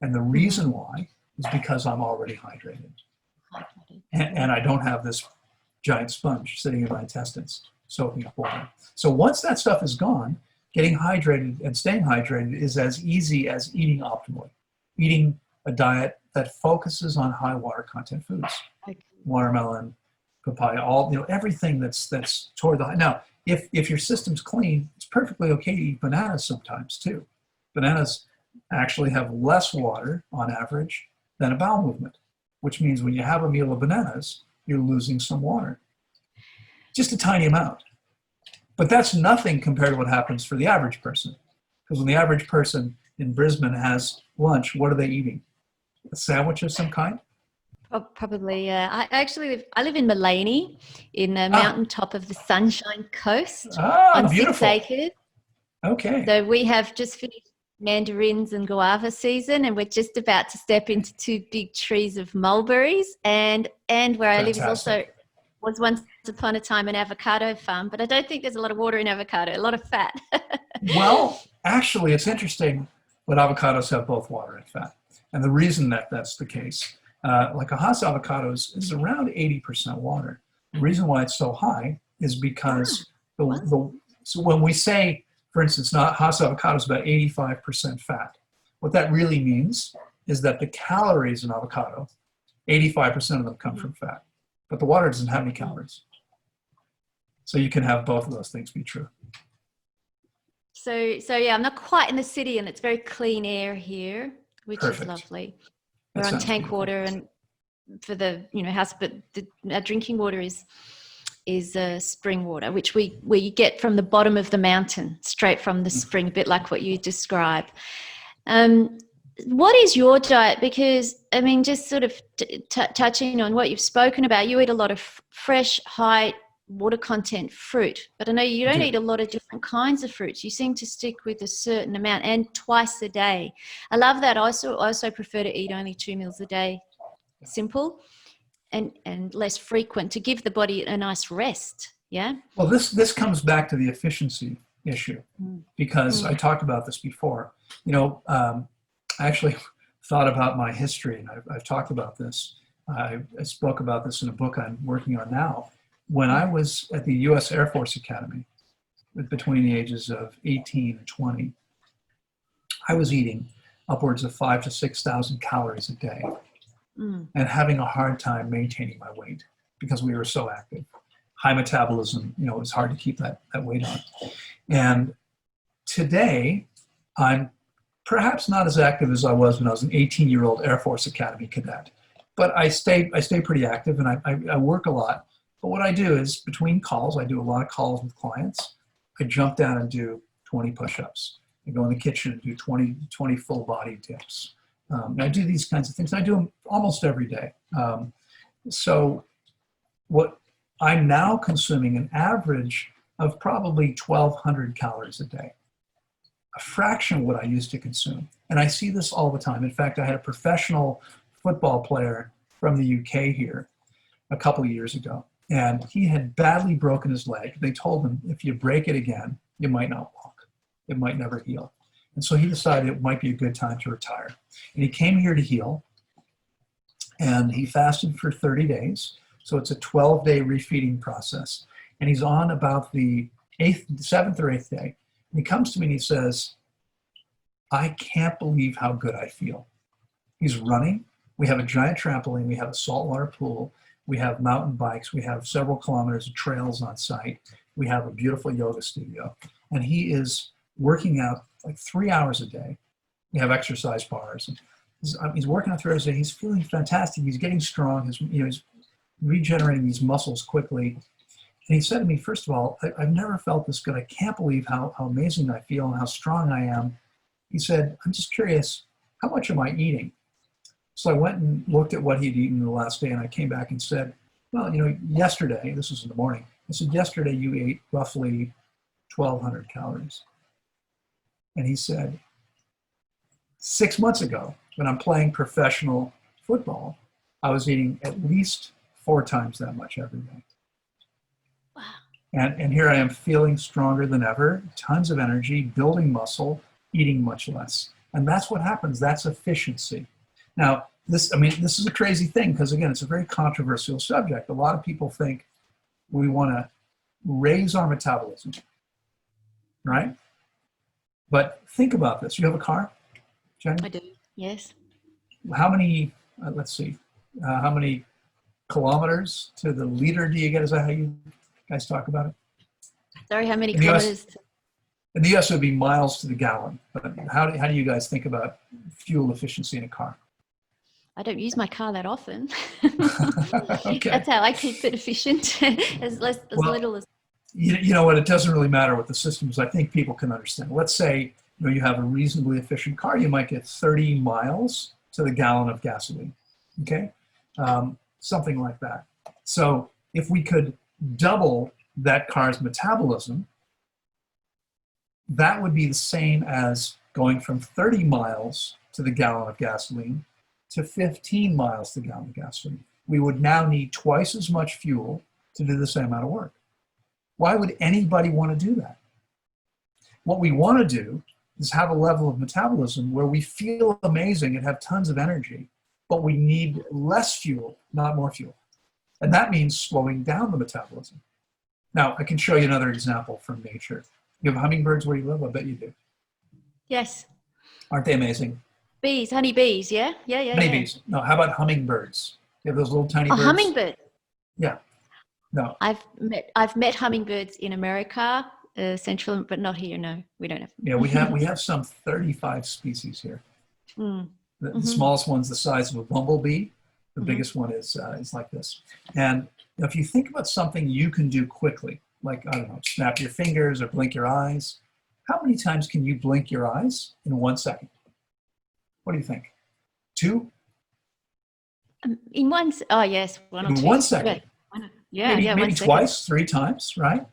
And the reason why is because I'm already hydrated. And I don't have this giant sponge sitting in my intestines soaking up water. So once that stuff is gone, getting hydrated and staying hydrated is as easy as eating optimally. Eating a diet that focuses on high water content foods. Watermelon, papaya, everything that's toward the high. Now, if your system's clean, it's perfectly okay to eat bananas sometimes too. Bananas actually have less water on average than a bowel movement, which means when you have a meal of bananas, you're losing some water. Just a tiny amount. But that's nothing compared to what happens for the average person. Because when the average person in Brisbane has lunch, what are they eating? A sandwich of some kind? Probably. I live in Mullaney, in the mountaintop of the Sunshine Coast, on beautiful. 6 acres. Okay. So we have just finished mandarins and guava season, and we're just about to step into 2 big trees of mulberries. And where I live was once upon a time an avocado farm, but I don't think there's a lot of water in avocado, a lot of fat. Well, actually, it's interesting, but avocados have both water and fat. And the reason that's the case, like a Hass avocados is around 80% water. The reason why it's so high is because so when we say, for instance, Hass avocados about 85% fat, what that really means is that the calories in avocado, 85% of them come from fat. But the water doesn't have any calories. So you can have both of those things be true. So yeah, I'm not quite in the city, and it's very clean air here, which is lovely. We're on tank water, and for the house, but our drinking water is spring water, which we get from the bottom of the mountain, straight from the spring, a bit like what you describe. What is your diet? Because, I mean, just sort of touching on what you've spoken about, you eat a lot of fresh, high water content fruit, but I know you don't eat a lot of different kinds of fruits. You seem to stick with a certain amount, and twice a day. I love that. I also prefer to eat only 2 meals a day, simple and less frequent, to give the body a nice rest. Yeah. Well, this comes back to the efficiency issue, because I talked about this before. I actually thought about my history, and I've talked about this. I spoke about this in a book I'm working on now. When I was at the U.S. Air Force Academy, between the ages of 18 and 20, I was eating upwards of 5,000 to 6,000 calories a day and having a hard time maintaining my weight because we were so active. High metabolism, it was hard to keep that weight on. And today, I'm perhaps not as active as I was when I was an 18-year-old Air Force Academy cadet, but I stay pretty active, and I work a lot. But what I do is, between calls, I do a lot of calls with clients. I jump down and do 20 push-ups. I go in the kitchen and do 20 full body dips. I do these kinds of things. I do them almost every day. So what I'm now consuming an average of probably 1,200 calories a day, a fraction of what I used to consume. And I see this all the time. In fact, I had a professional football player from the UK here a couple of years ago, and he had badly broken his leg. They told him, if you break it again, you might not walk. It might never heal. And so he decided it might be a good time to retire. And he came here to heal, and he fasted for 30 days. So it's a 12-day refeeding process. And he's on about the 7th or 8th day. And he comes to me and he says, I can't believe how good I feel. He's running. We have a giant trampoline. We have a saltwater pool. We have mountain bikes. We have several kilometers of trails on site. We have a beautiful yoga studio. And he is working out like 3 hours a day. We have exercise bars. And he's working out 3 hours a day. He's feeling fantastic. He's getting strong. He's regenerating these muscles quickly. And he said to me, first of all, I've never felt this good. I can't believe how amazing I feel and how strong I am. He said, I'm just curious, how much am I eating? So I went and looked at what he'd eaten the last day, and I came back and said, well, yesterday, this was in the morning, I said, yesterday you ate roughly 1,200 calories. And he said, 6 months ago, when I'm playing professional football, I was eating at least 4 times that much every day. Wow. And here I am feeling stronger than ever, tons of energy, building muscle, eating much less. And that's what happens. That's efficiency. Now, this is a crazy thing because, again, it's a very controversial subject. A lot of people think we want to raise our metabolism, right? But think about this. You have a car, Jenny? I do, yes. How many, how many kilometers to the liter do you get? Is that how you guys talk about it? Sorry, how many kilometers? In the US, it would be miles to the gallon. But how do you guys think about fuel efficiency in a car? I don't use my car that often. Okay. That's how I keep it efficient, as little as. You know what? It doesn't really matter what the system is. I think people can understand. Let's say you have a reasonably efficient car. You might get 30 miles to the gallon of gasoline. Okay, something like that. So if we could double that car's metabolism, that would be the same as going from 30 miles to the gallon of gasoline to 15 miles to the gallon of gasoline. We would now need twice as much fuel to do the same amount of work. Why would anybody want to do that? What we want to do is have a level of metabolism where we feel amazing and have tons of energy, but we need less fuel, not more fuel. And that means slowing down the metabolism. Now, I can show you another example from nature. You have hummingbirds where you live? I bet you do. Yes. Aren't they amazing? Bees, honey bees, yeah? Honeybees. No, how about hummingbirds? You have those little tiny birds? Hummingbird. Yeah. No. I've met hummingbirds in America, Central, but not here. No, we don't have them. Yeah, we have some 35 species here. Mm. The smallest one's the size of a bumblebee. The biggest one is like this. And if you think about something you can do quickly, like, I don't know, snap your fingers or blink your eyes, how many times can you blink your eyes in 1 second? What do you think? 2? In one, oh yes, one or two. 1 second. Yeah, maybe twice, 3 times, right?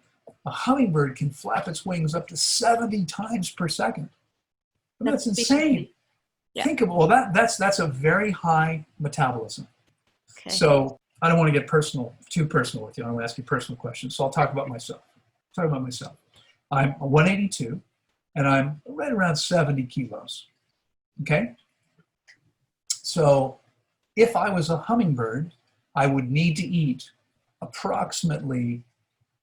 A hummingbird can flap its wings up to 70 times per second. That's insane. Yeah. Think of that's a very high metabolism. Okay. So I don't want to get too personal with you. I want to ask you personal questions. So I'll talk about myself. I'm 182, and I'm right around 70 kilos. Okay? So if I was a hummingbird, I would need to eat approximately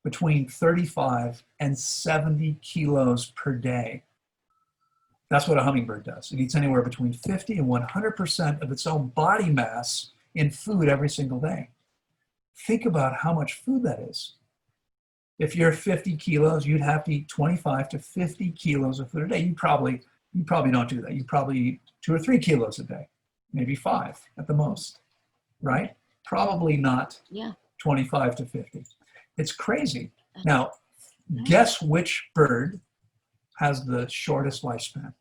between 35 and 70 kilos per day. That's what a hummingbird does. It eats anywhere between 50 and 100% of its own body mass in food every single day. Think about how much food that is. If you're 50 kilos, you'd have to eat 25 to 50 kilos of food a day. You probably don't do that. You probably eat 2 or 3 kilos a day, maybe 5 at the most, right? Probably not 25 to 50. It's crazy. Now, guess which bird has the shortest lifespan?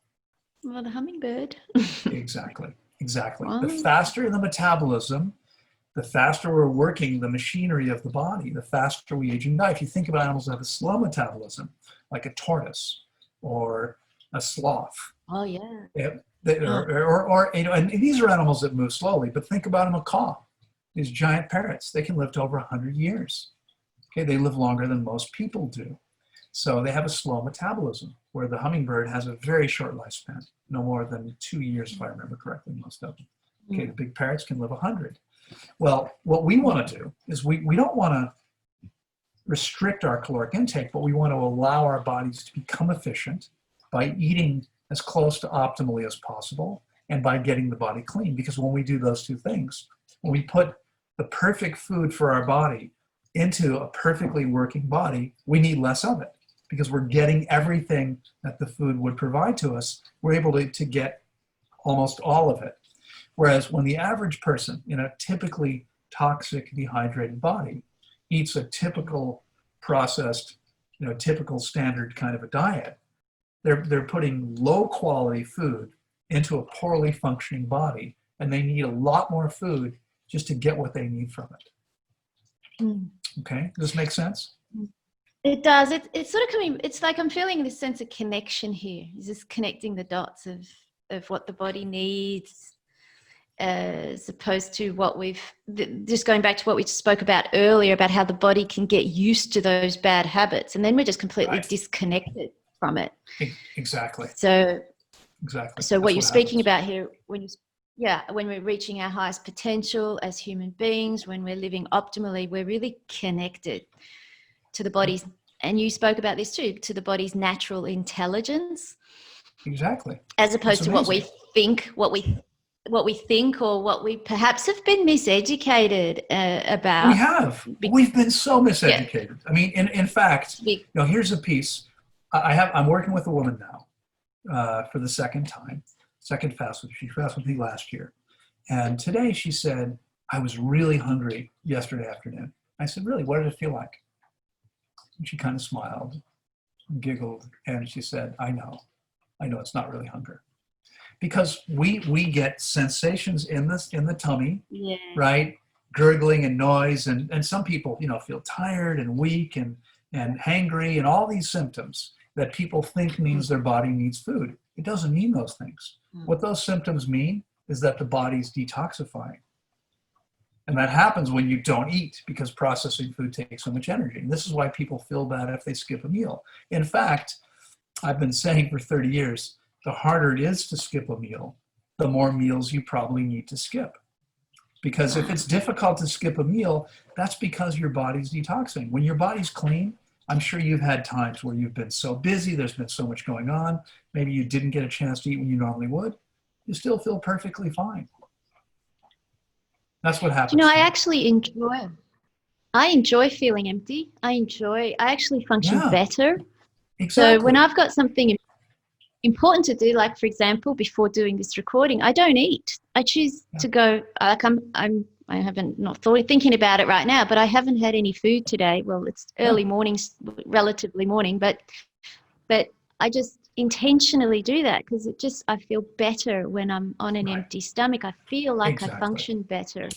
Well, the hummingbird. Exactly. Exactly. Wow. The faster the metabolism, the faster we're working the machinery of the body, the faster we age and die. If you think about animals that have a slow metabolism, like a tortoise or a sloth, Oh, yeah. or and these are animals that move slowly, but think about a macaw. These giant parrots, they can live to over 100 years. Okay, they live longer than most people do. So they have a slow metabolism, where the hummingbird has a very short lifespan, no more than 2 years, if I remember correctly, most of them. Okay, the big parrots can live 100. Well, what we want to do is we don't want to restrict our caloric intake, but we want to allow our bodies to become efficient by eating as close to optimally as possible and by getting the body clean. Because when we do those two things, when we put the perfect food for our body into a perfectly working body, we need less of it because we're getting everything that the food would provide to us. We're able to get almost all of it. Whereas when the average person in a typically toxic, dehydrated body eats a typical processed, typical standard kind of a diet, they're putting low quality food into a poorly functioning body, and they need a lot more food just to get what they need from it. Okay, does this make sense? It does. It's sort of coming. It's like I'm feeling this sense of connection here. Is this connecting the dots of what the body needs, as opposed to what just going back to what we spoke about earlier about how the body can get used to those bad habits, and then we're just completely disconnected from it. Exactly. So exactly. So what you're speaking about here, when we're reaching our highest potential as human beings, when we're living optimally, we're really connected to the body's, and you spoke about this too, to the body's natural intelligence. Exactly. As opposed to what we think, or what we perhaps have been miseducated about. We have. We've been so miseducated. Yeah. I mean, in fact, here's a piece. I'm working with a woman now for the second fast. She fasted with me last year. And today she said, I was really hungry yesterday afternoon. I said, really, what did it feel like? And she kind of smiled, giggled, and she said, I know it's not really hunger. Because we get sensations in the tummy, right? Gurgling and noise, and some people, feel tired and weak and hangry and all these symptoms that people think means their body needs food. It doesn't mean those things. What those symptoms mean is that the body's detoxifying. And that happens when you don't eat, because processing food takes so much energy. And this is why people feel bad if they skip a meal. In fact, I've been saying for 30 years, the harder it is to skip a meal, the more meals you probably need to skip. Because if it's difficult to skip a meal, that's because your body's detoxing. When your body's clean, I'm sure you've had times where you've been so busy, there's been so much going on, maybe you didn't get a chance to eat when you normally would, you still feel perfectly fine. That's what happens. I actually enjoy feeling empty. I actually function better. Exactly. So when I've got something important to do, like for example, before doing this recording, I don't eat. I choose to go. Like I haven't not thinking about it right now, but I haven't had any food today. Well, it's early mornings, relatively morning, but I just intentionally do that because I feel better when I'm on an empty stomach. I feel like I function better.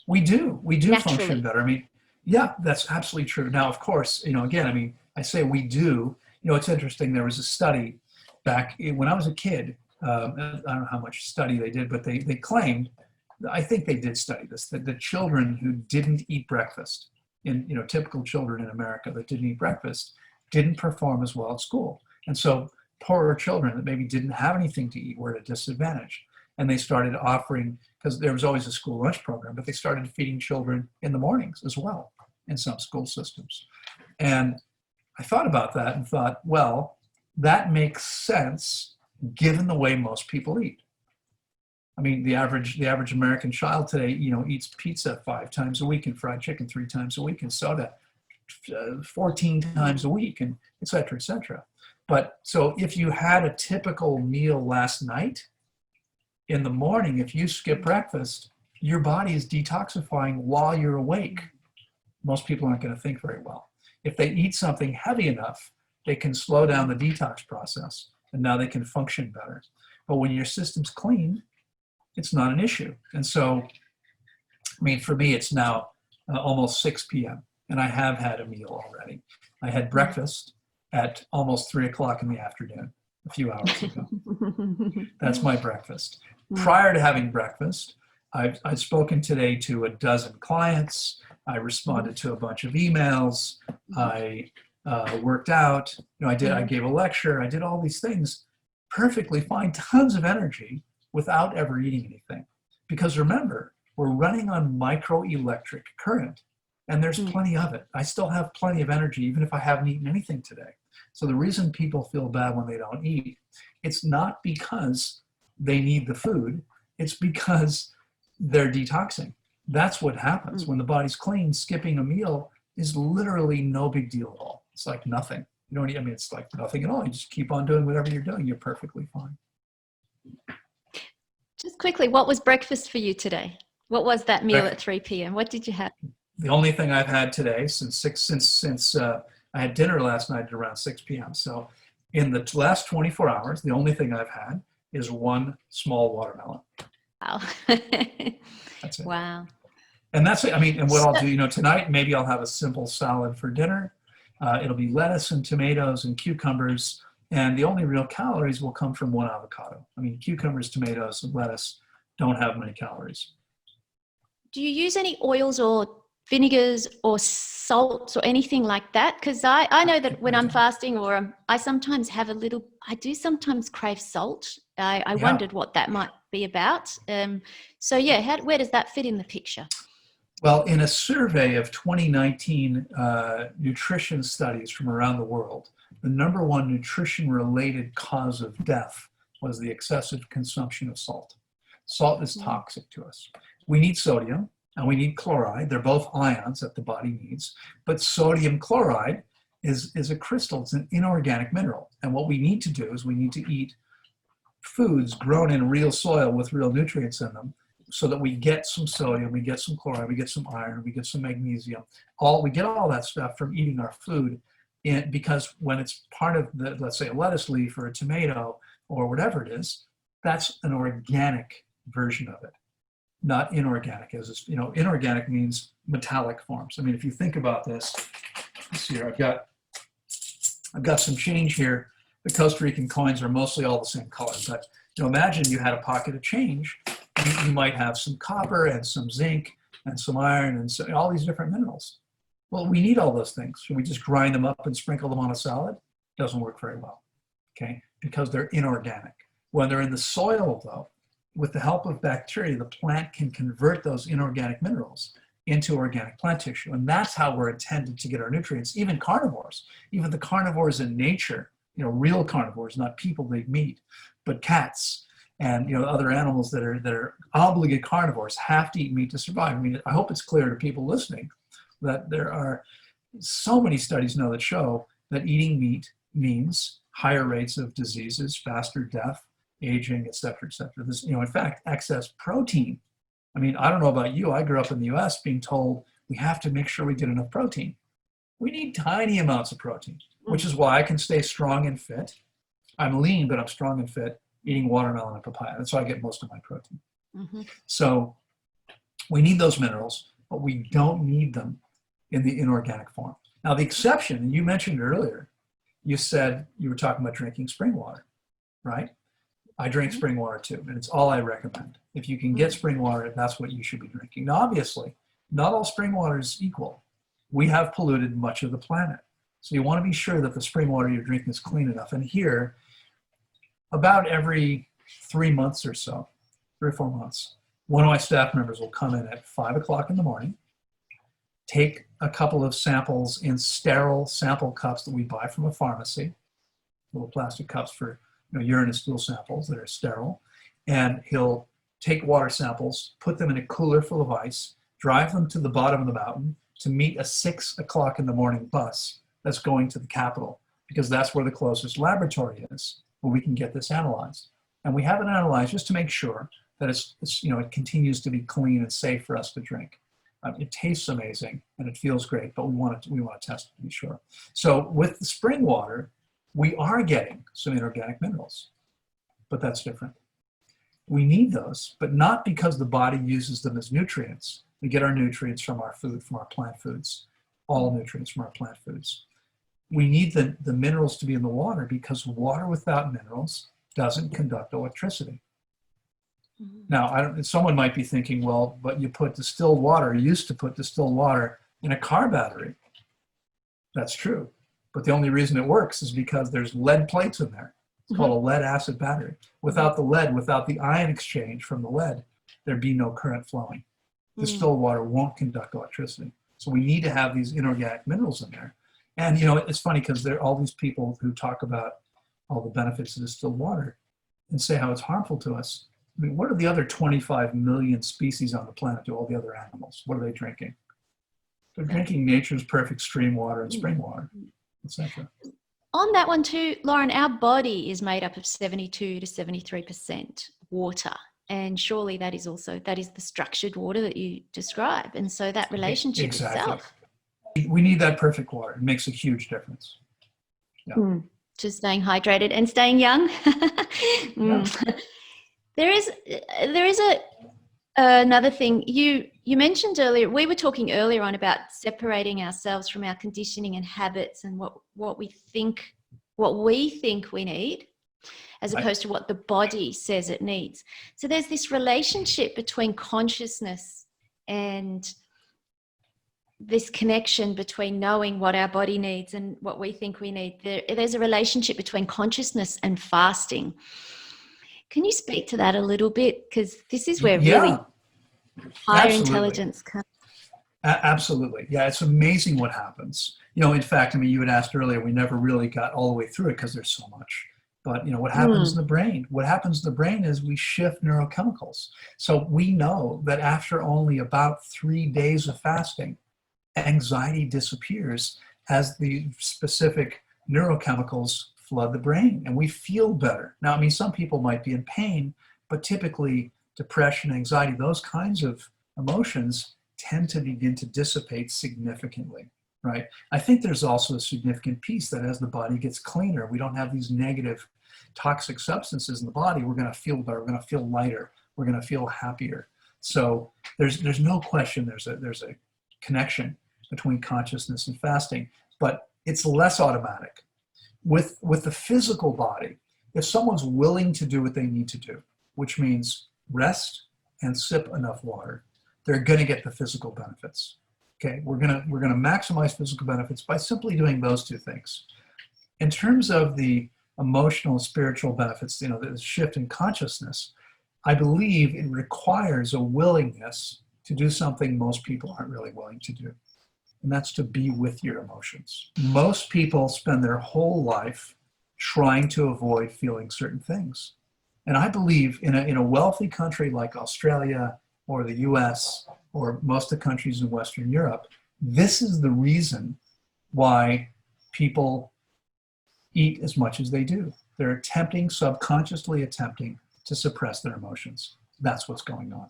We do naturally function better. I mean, yeah, that's absolutely true. Now, of course, again, I mean, I say we do. It's interesting. There was a study back when I was a kid. I don't know how much study they did, but they claimed, I think they did study this, that the children who didn't eat breakfast, typical children in America that didn't eat breakfast, didn't perform as well at school. And so poorer children that maybe didn't have anything to eat were at a disadvantage. And they started offering, because there was always a school lunch program, but they started feeding children in the mornings as well in some school systems. And I thought about that and thought, well, that makes sense given the way most people eat. I mean, the average American child today, eats pizza 5 times a week and fried chicken 3 times a week and soda 14 times a week, and et cetera, et cetera. But so if you had a typical meal last night, in the morning, if you skip breakfast, your body is detoxifying while you're awake. Most people aren't going to think very well. If they eat something heavy enough, they can slow down the detox process, and now they can function better. But when your system's clean, it's not an issue. And so, I mean, for me, it's now almost 6 p.m. and I have had a meal already. I had breakfast at almost 3 o'clock in the afternoon, a few hours ago. That's my breakfast. Prior to having breakfast, I've spoken today to a dozen clients. I responded to a bunch of emails. I worked out. I gave a lecture. I did all these things perfectly fine, tons of energy without ever eating anything. Because remember, we're running on microelectric current, and there's plenty of it. I still have plenty of energy, even if I haven't eaten anything today. So the reason people feel bad when they don't eat, it's not because they need the food. It's because they're detoxing. That's what happens. When the body's clean, skipping a meal is literally no big deal at all. It's like nothing. You don't, I mean, it's like nothing at all. You just keep on doing whatever you're doing. You're perfectly fine. Just quickly, what was breakfast for you today? What was that meal at 3 p.m.? What did you have? The only thing I've had today since I had dinner last night at around 6 p.m. So in the last 24 hours, the only thing I've had is one small watermelon. Wow. That's it. Wow. And that's it. I mean, and what I'll do, tonight, maybe I'll have a simple salad for dinner. It'll be lettuce and tomatoes and cucumbers. And the only real calories will come from one avocado. I mean, cucumbers, tomatoes, and lettuce don't have many calories. Do you use any oils or vinegars or salts or anything like that? Because I know that when I'm fasting or I sometimes have I do sometimes crave salt. I wondered what that might be about. So yeah, where does that fit in the picture? Well, in a survey of 2019 nutrition studies from around the world, the number one nutrition-related cause of death was the excessive consumption of salt. Salt is toxic to us. We need sodium and we need chloride. They're both ions that the body needs. But sodium chloride is a crystal. It's an inorganic mineral. And what we need to do is we need to eat foods grown in real soil with real nutrients in them, so that we get some sodium, we get some chloride, we get some iron, we get some magnesium. We get all that stuff from eating our food, because when it's part of let's say a lettuce leaf or a tomato or whatever it is, that's an organic version of it, not inorganic. Inorganic means metallic forms. I mean, if you think about this here, I've got some change here. The Costa Rican coins are mostly all the same color, but imagine you had a pocket of change. You might have some copper and some zinc and some iron and all these different minerals. Well, we need all those things. Should we just grind them up and sprinkle them on a salad? Doesn't work very well, okay? Because they're inorganic. When they're in the soil, though, with the help of bacteria, the plant can convert those inorganic minerals into organic plant tissue. And that's how we're intended to get our nutrients. Even carnivores, even the carnivores in nature, real carnivores, not people they eat meat, but cats and other animals that are obligate carnivores have to eat meat to survive. I mean, I hope it's clear to people listening that there are so many studies now that show that eating meat means higher rates of diseases, faster death, aging, et cetera, et cetera. This, in fact, excess protein. I mean, I don't know about you. I grew up in the US being told we have to make sure we get enough protein. We need tiny amounts of protein, which is why I can stay strong and fit. I'm lean, but I'm strong and fit eating watermelon and papaya. That's how I get most of my protein. So we need those minerals, but we don't need them in the inorganic form. Now, the exception, and you mentioned earlier, you said you were talking about drinking spring water, right? I drink spring water too, and it's all I recommend. If you can get spring water, that's what you should be drinking. Now, obviously, not all spring water is equal. We have polluted much of the planet. So you want to be sure that the spring water you're drinking is clean enough. And here, about every 3 months or so, 3 or 4 months, one of my staff members will come in at 5 o'clock in the morning, take a couple of samples in sterile sample cups that we buy from a pharmacy, little plastic cups for urine and stool samples that are sterile, and he'll take water samples, put them in a cooler full of ice, drive them to the bottom of the mountain to meet a 6 o'clock in the morning bus that's going to the capital, because that's where the closest laboratory is, where we can get this analyzed. And we have it analyzed just to make sure that it continues to be clean and safe for us to drink. It tastes amazing and it feels great, but we want to test it to be sure. So with the spring water, we are getting some inorganic minerals, but that's different. We need those, but not because the body uses them as nutrients. We get our nutrients from our food, from our plant foods, all nutrients from our plant foods. We need the minerals to be in the water because water without minerals doesn't conduct electricity. Mhm. Now, someone might be thinking, well, but you put distilled water, you used to put distilled water in a car battery. That's true. But the only reason it works is because there's lead plates in there. It's called a lead acid battery. Without the lead, without the ion exchange from the lead, there'd be no current flowing. Distilled water won't conduct electricity. So we need to have these inorganic minerals in there. And, it's funny because there are all these people who talk about all the benefits of distilled water and say how it's harmful to us. I mean, what are the other 25 million species on the planet do, all the other animals? What are they drinking? They're drinking nature's perfect stream water and spring water, etc. On that one too, Loren, our body is made up of 72 to 73% water. And surely that is the structured water that you describe. And so that relationship itself. We need that perfect water. It makes a huge difference. Yeah. To staying hydrated and staying young. Yeah. There is another thing you mentioned earlier. We were talking earlier on about separating ourselves from our conditioning and habits and what we think we need, as opposed to what the body says it needs. So there's this relationship between consciousness and this connection between knowing what our body needs and what we think we need. There's a relationship between consciousness and fasting. Can you speak to that a little bit? Because this is where really higher intelligence comes. Absolutely. Yeah, it's amazing what happens. In fact, you had asked earlier, we never really got all the way through it because there's so much. But, what happens in the brain? What happens in the brain is we shift neurochemicals. So we know that after only about 3 days of fasting, anxiety disappears as the specific neurochemicals flood the brain and we feel better. Now, some people might be in pain, but typically depression, anxiety, those kinds of emotions tend to begin to dissipate significantly, right? I think there's also a significant piece that as the body gets cleaner, we don't have these negative toxic substances in the body, we're going to feel better, we're going to feel lighter, we're going to feel happier. So there's no question there's a connection between consciousness and fasting, but it's less automatic. With the physical body, if someone's willing to do what they need to do, which means rest and sip enough water, they're going to get the physical benefits. Okay, we're going to maximize physical benefits by simply doing those two things. In terms of the emotional and spiritual benefits, the shift in consciousness, I believe it requires a willingness to do something most people aren't really willing to do. And that's to be with your emotions. Most people spend their whole life trying to avoid feeling certain things. And I believe in a wealthy country like Australia or the US or most of the countries in Western Europe, this is the reason why people eat as much as they do. They're subconsciously attempting to suppress their emotions. That's what's going on.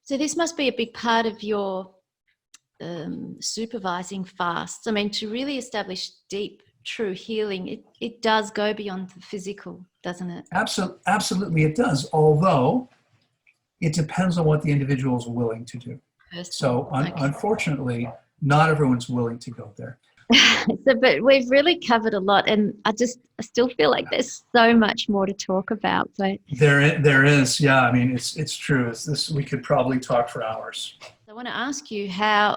So this must be a big part of your supervising fasts. To really establish deep, true healing, it does go beyond the physical, doesn't it? Absolutely it does, although it depends on what the individual is willing to do. So unfortunately, not everyone's willing to go there. But we've really covered a lot, and I still feel like there's so much more to talk about. So there is, yeah. It's true. We could probably talk for hours. I want to ask you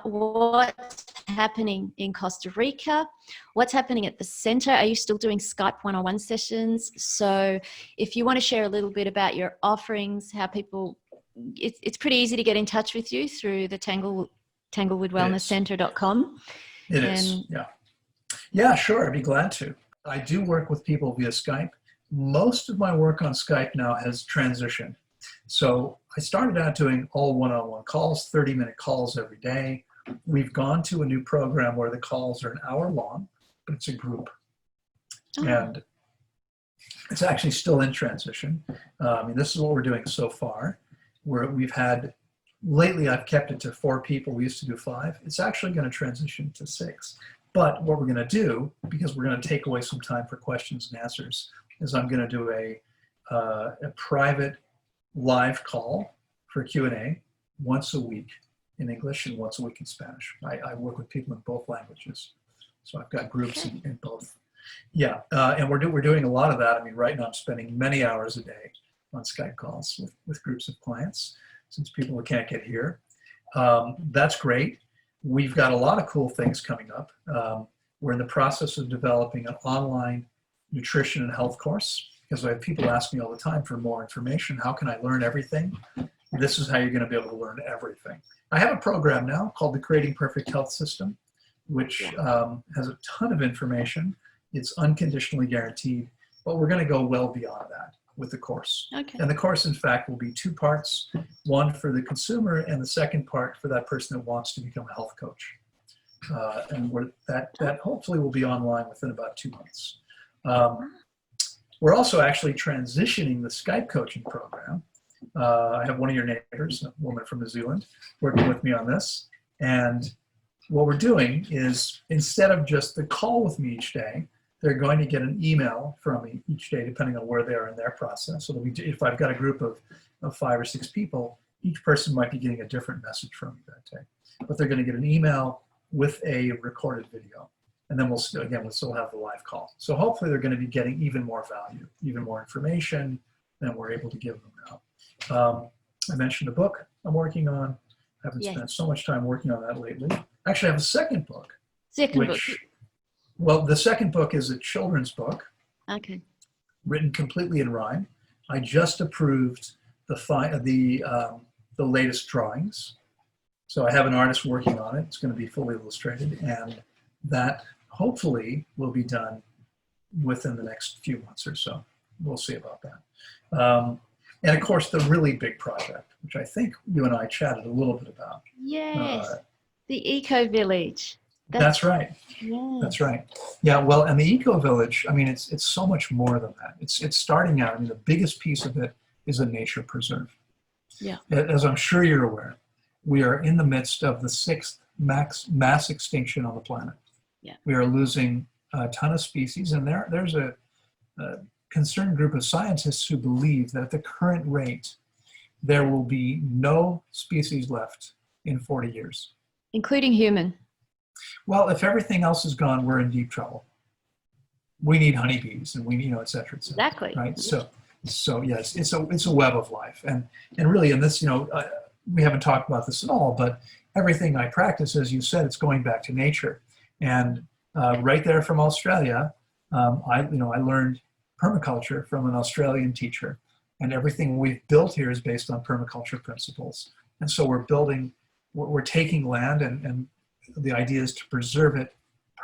what's happening in Costa Rica, what's happening at the center. Are you still doing Skype one-on-one sessions? So if you want to share a little bit about your offerings, how people, it's pretty easy to get in touch with you through the tanglewoodwellnesscenter.com. It is, yeah. Yeah, sure, I'd be glad to. I do work with people via Skype. Most of my work on Skype now has transitioned. So I started out doing all one-on-one calls, 30-minute calls every day. We've gone to a new program where the calls are an hour long, but it's a group. Oh. And it's actually still in transition. This is what we're doing so far. Lately I've kept it to 4 people. We used to do 5. It's actually going to transition to 6. But what we're going to do, because we're going to take away some time for questions and answers, is I'm going to do a a private live call for Q&A once a week in English and once a week in Spanish. I work with people in both languages, so I've got groups in both. Yeah, and we're doing a lot of that. I mean, right now I'm spending many hours a day on Skype calls with groups of clients, since people can't get here. That's great. We've got a lot of cool things coming up. We're in the process of developing an online nutrition and health course, because I have people ask me all the time for more information. How can I learn everything? This is how you're going to be able to learn everything. I have a program now called the Creating Perfect Health System, which has a ton of information. It's unconditionally guaranteed, but we're going to go well beyond that with the course. Okay. And the course, in fact, will be 2 parts, one for the consumer and the second part for that person that wants to become a health coach. And that hopefully will be online within about 2 months. We're also actually transitioning the Skype coaching program. I have one of your neighbors, a woman from New Zealand, working with me on this. And what we're doing is, instead of just the call with me each day, they're going to get an email from me each day, depending on where they are in their process. So if I've got a group of 5 or 6 people, each person might be getting a different message from me that day. But they're going to get an email with a recorded video. And then we'll still have the live call. So hopefully they're going to be getting even more value, even more information than we're able to give them now. I mentioned a book I'm working on. I haven't spent so much time working on that lately. Actually, I have a second book. Well, the second book is a children's book. Okay. Written completely in rhyme. I just approved the latest drawings. So I have an artist working on it. It's going to be fully illustrated, and that hopefully will be done within the next few months or so. We'll see about that. And of course, the really big project, which I think you and I chatted a little bit about. Yes, the Eco Village. That's right. Yeah. That's right. Yeah, well, and the Eco Village, I mean, it's so much more than that. It's starting out, I mean, the biggest piece of it is a nature preserve. Yeah. As I'm sure you're aware, we are in the midst of the 6th mass extinction on the planet. Yeah. We are losing a ton of species, and there's a concerned group of scientists who believe that at the current rate, there will be no species left in 40 years. Including human. Well, if everything else is gone, we're in deep trouble. We need honeybees, and we need, et cetera, et cetera. Exactly. Right. So yes, it's a web of life, and really in this, we haven't talked about this at all, but everything I practice, as you said, it's going back to nature, and right there from Australia, I learned permaculture from an Australian teacher, and everything we've built here is based on permaculture principles. And so we're taking land, and the idea is to preserve it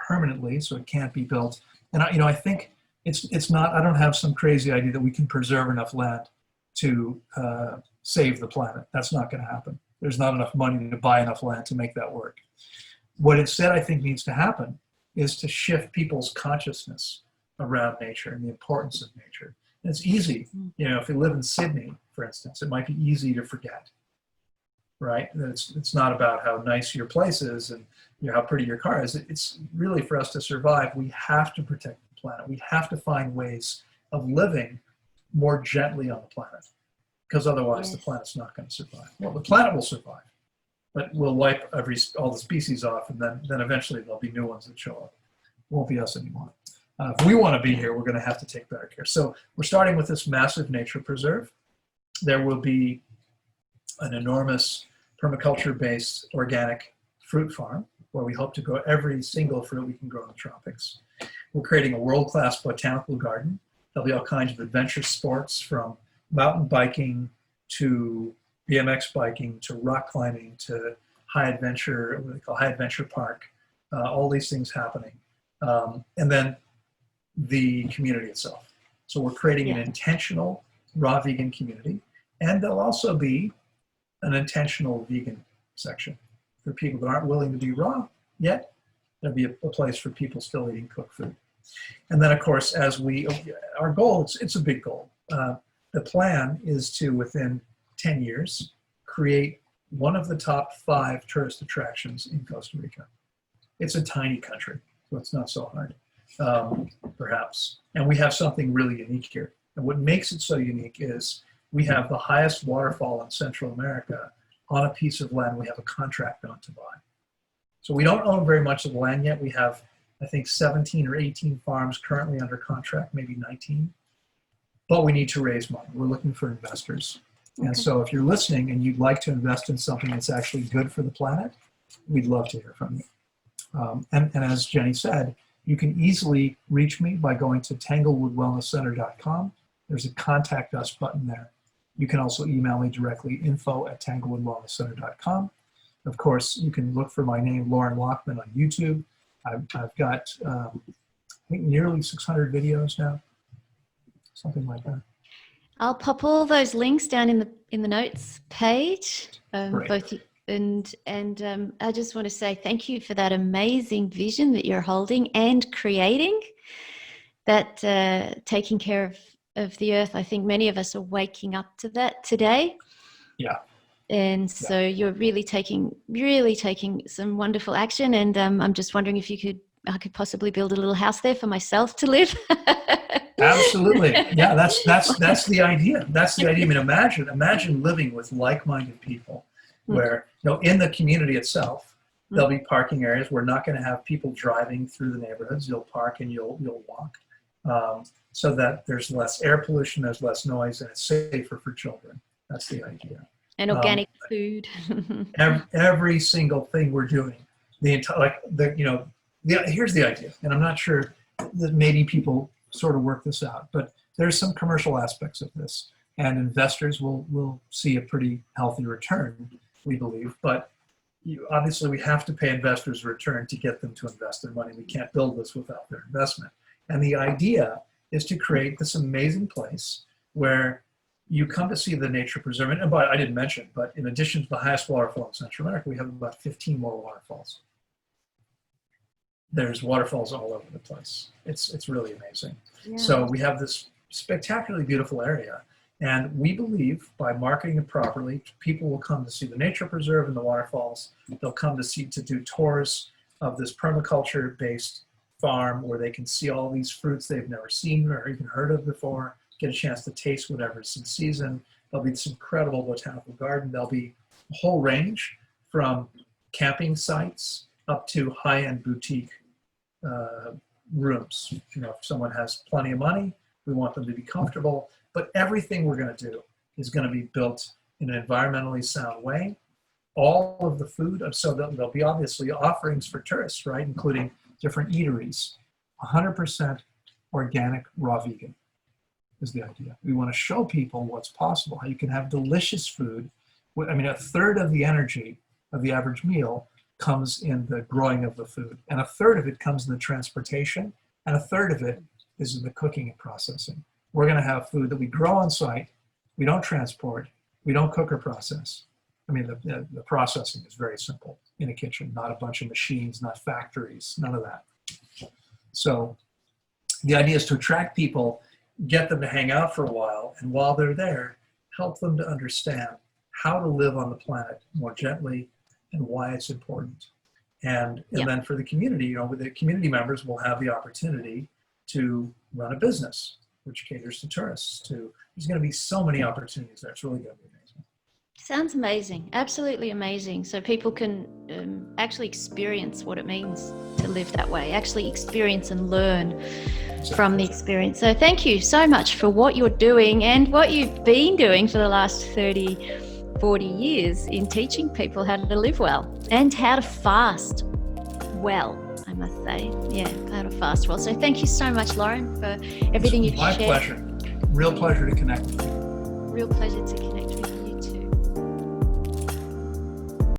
permanently so it can't be built. And I think it's not, I don't have some crazy idea that we can preserve enough land to save the planet. That's not going to happen. There's not enough money to buy enough land to make that work. What instead I think needs to happen is to shift people's consciousness around nature and the importance of nature. And it's easy, if you live in Sydney, for instance, it might be easy to forget, right? It's not about how nice your place is and how pretty your car is. It's really, for us to survive, we have to protect the planet. We have to find ways of living more gently on the planet, because otherwise the planet's not going to survive. Well, the planet will survive, but we'll wipe all the species off, and then eventually there'll be new ones that show up. It won't be us anymore. If we want to be here, we're going to have to take better care. So we're starting with this massive nature preserve. There will be an enormous permaculture-based organic fruit farm where we hope to grow every single fruit we can grow in the tropics. We're creating a world-class botanical garden. There'll be all kinds of adventure sports, from mountain biking to BMX biking to rock climbing to high adventure, what they call high adventure park, all these things happening. And then the community itself. So we're creating an intentional raw vegan community, and there'll also be an intentional vegan section for people that aren't willing to be raw yet. There'll be a place for people still eating cooked food. And then, of course, our goal, it's a big goal. The plan is to, within 10 years, create one of the top 5 tourist attractions in Costa Rica. It's a tiny country, so it's not so hard, perhaps. And we have something really unique here. And what makes it so unique is we have the highest waterfall in Central America on a piece of land we have a contract on to buy. So we don't own very much of the land yet. We have, I think, 17 or 18 farms currently under contract, maybe 19. But we need to raise money. We're looking for investors. Okay. And so if you're listening and you'd like to invest in something that's actually good for the planet, we'd love to hear from you. And as Jenny said, you can easily reach me by going to tanglewoodwellnesscenter.com. There's a contact us button there. You can also email me directly, info@tanglewoodwellnesscenter.com. Of course, you can look for my name, Loren Lockman, on YouTube. I've got, I think, nearly 600 videos now, something like that. I'll pop all those links down in the notes page, both. And I just want to say thank you for that amazing vision that you're holding and creating. That taking care of the earth. I think many of us are waking up to that today. Yeah. And so you're really taking some wonderful action. And I'm just wondering if I could possibly build a little house there for myself to live. Absolutely. Yeah, that's the idea. That's the idea. I mean, imagine living with like-minded people where, in the community itself, there'll be parking areas. We're not going to have people driving through the neighborhoods. You'll park and you'll walk, so that there's less air pollution, there's less noise, and it's safer for children. That's the idea. And organic food. every single thing we're doing, here's the idea, and I'm not sure that maybe people sort of work this out, but there's some commercial aspects of this, and investors will see a pretty healthy return, we believe, but obviously we have to pay investors a return to get them to invest their money. We can't build this without their investment. And the idea is to create this amazing place where you come to see the nature preserve. And I didn't mention, but in addition to the highest waterfall in Central America, we have about 15 more waterfalls. There's waterfalls all over the place. It's really amazing. Yeah. So we have this spectacularly beautiful area. And we believe by marketing it properly, people will come to see the nature preserve and the waterfalls. They'll come to do tours of this permaculture-based farm where they can see all these fruits they've never seen or even heard of before, get a chance to taste whatever's in season. There'll be this incredible botanical garden. There'll be a whole range from camping sites up to high-end boutique rooms. If someone has plenty of money, we want them to be comfortable. But everything we're going to do is going to be built in an environmentally sound way. All of the food, so there'll be obviously offerings for tourists, right, including different eateries. 100% organic, raw vegan is the idea. We want to show people what's possible, how you can have delicious food. I mean, a third of the energy of the average meal comes in the growing of the food, and a third of it comes in the transportation, and a third of it is in the cooking and processing. We're going to have food that we grow on site, we don't transport, we don't cook or process. I mean, the processing is very simple in a kitchen, not a bunch of machines, not factories, none of that. So the idea is to attract people, get them to hang out for a while, and while they're there, help them to understand how to live on the planet more gently and why it's important. And then for the community, the community members will have the opportunity to run a business which caters to tourists. There's going to be so many opportunities there. It's really going to be amazing. Sounds amazing. Absolutely amazing. So people can actually experience what it means to live that way, actually experience and learn from the experience. So thank you so much for what you're doing and what you've been doing for the last 30, 40 years in teaching people how to live well and how to fast well, I must say. Yeah, how to fast well. So thank you so much, Loren, for everything you've shared. My pleasure. Real pleasure to connect with you. Real pleasure to connect with you.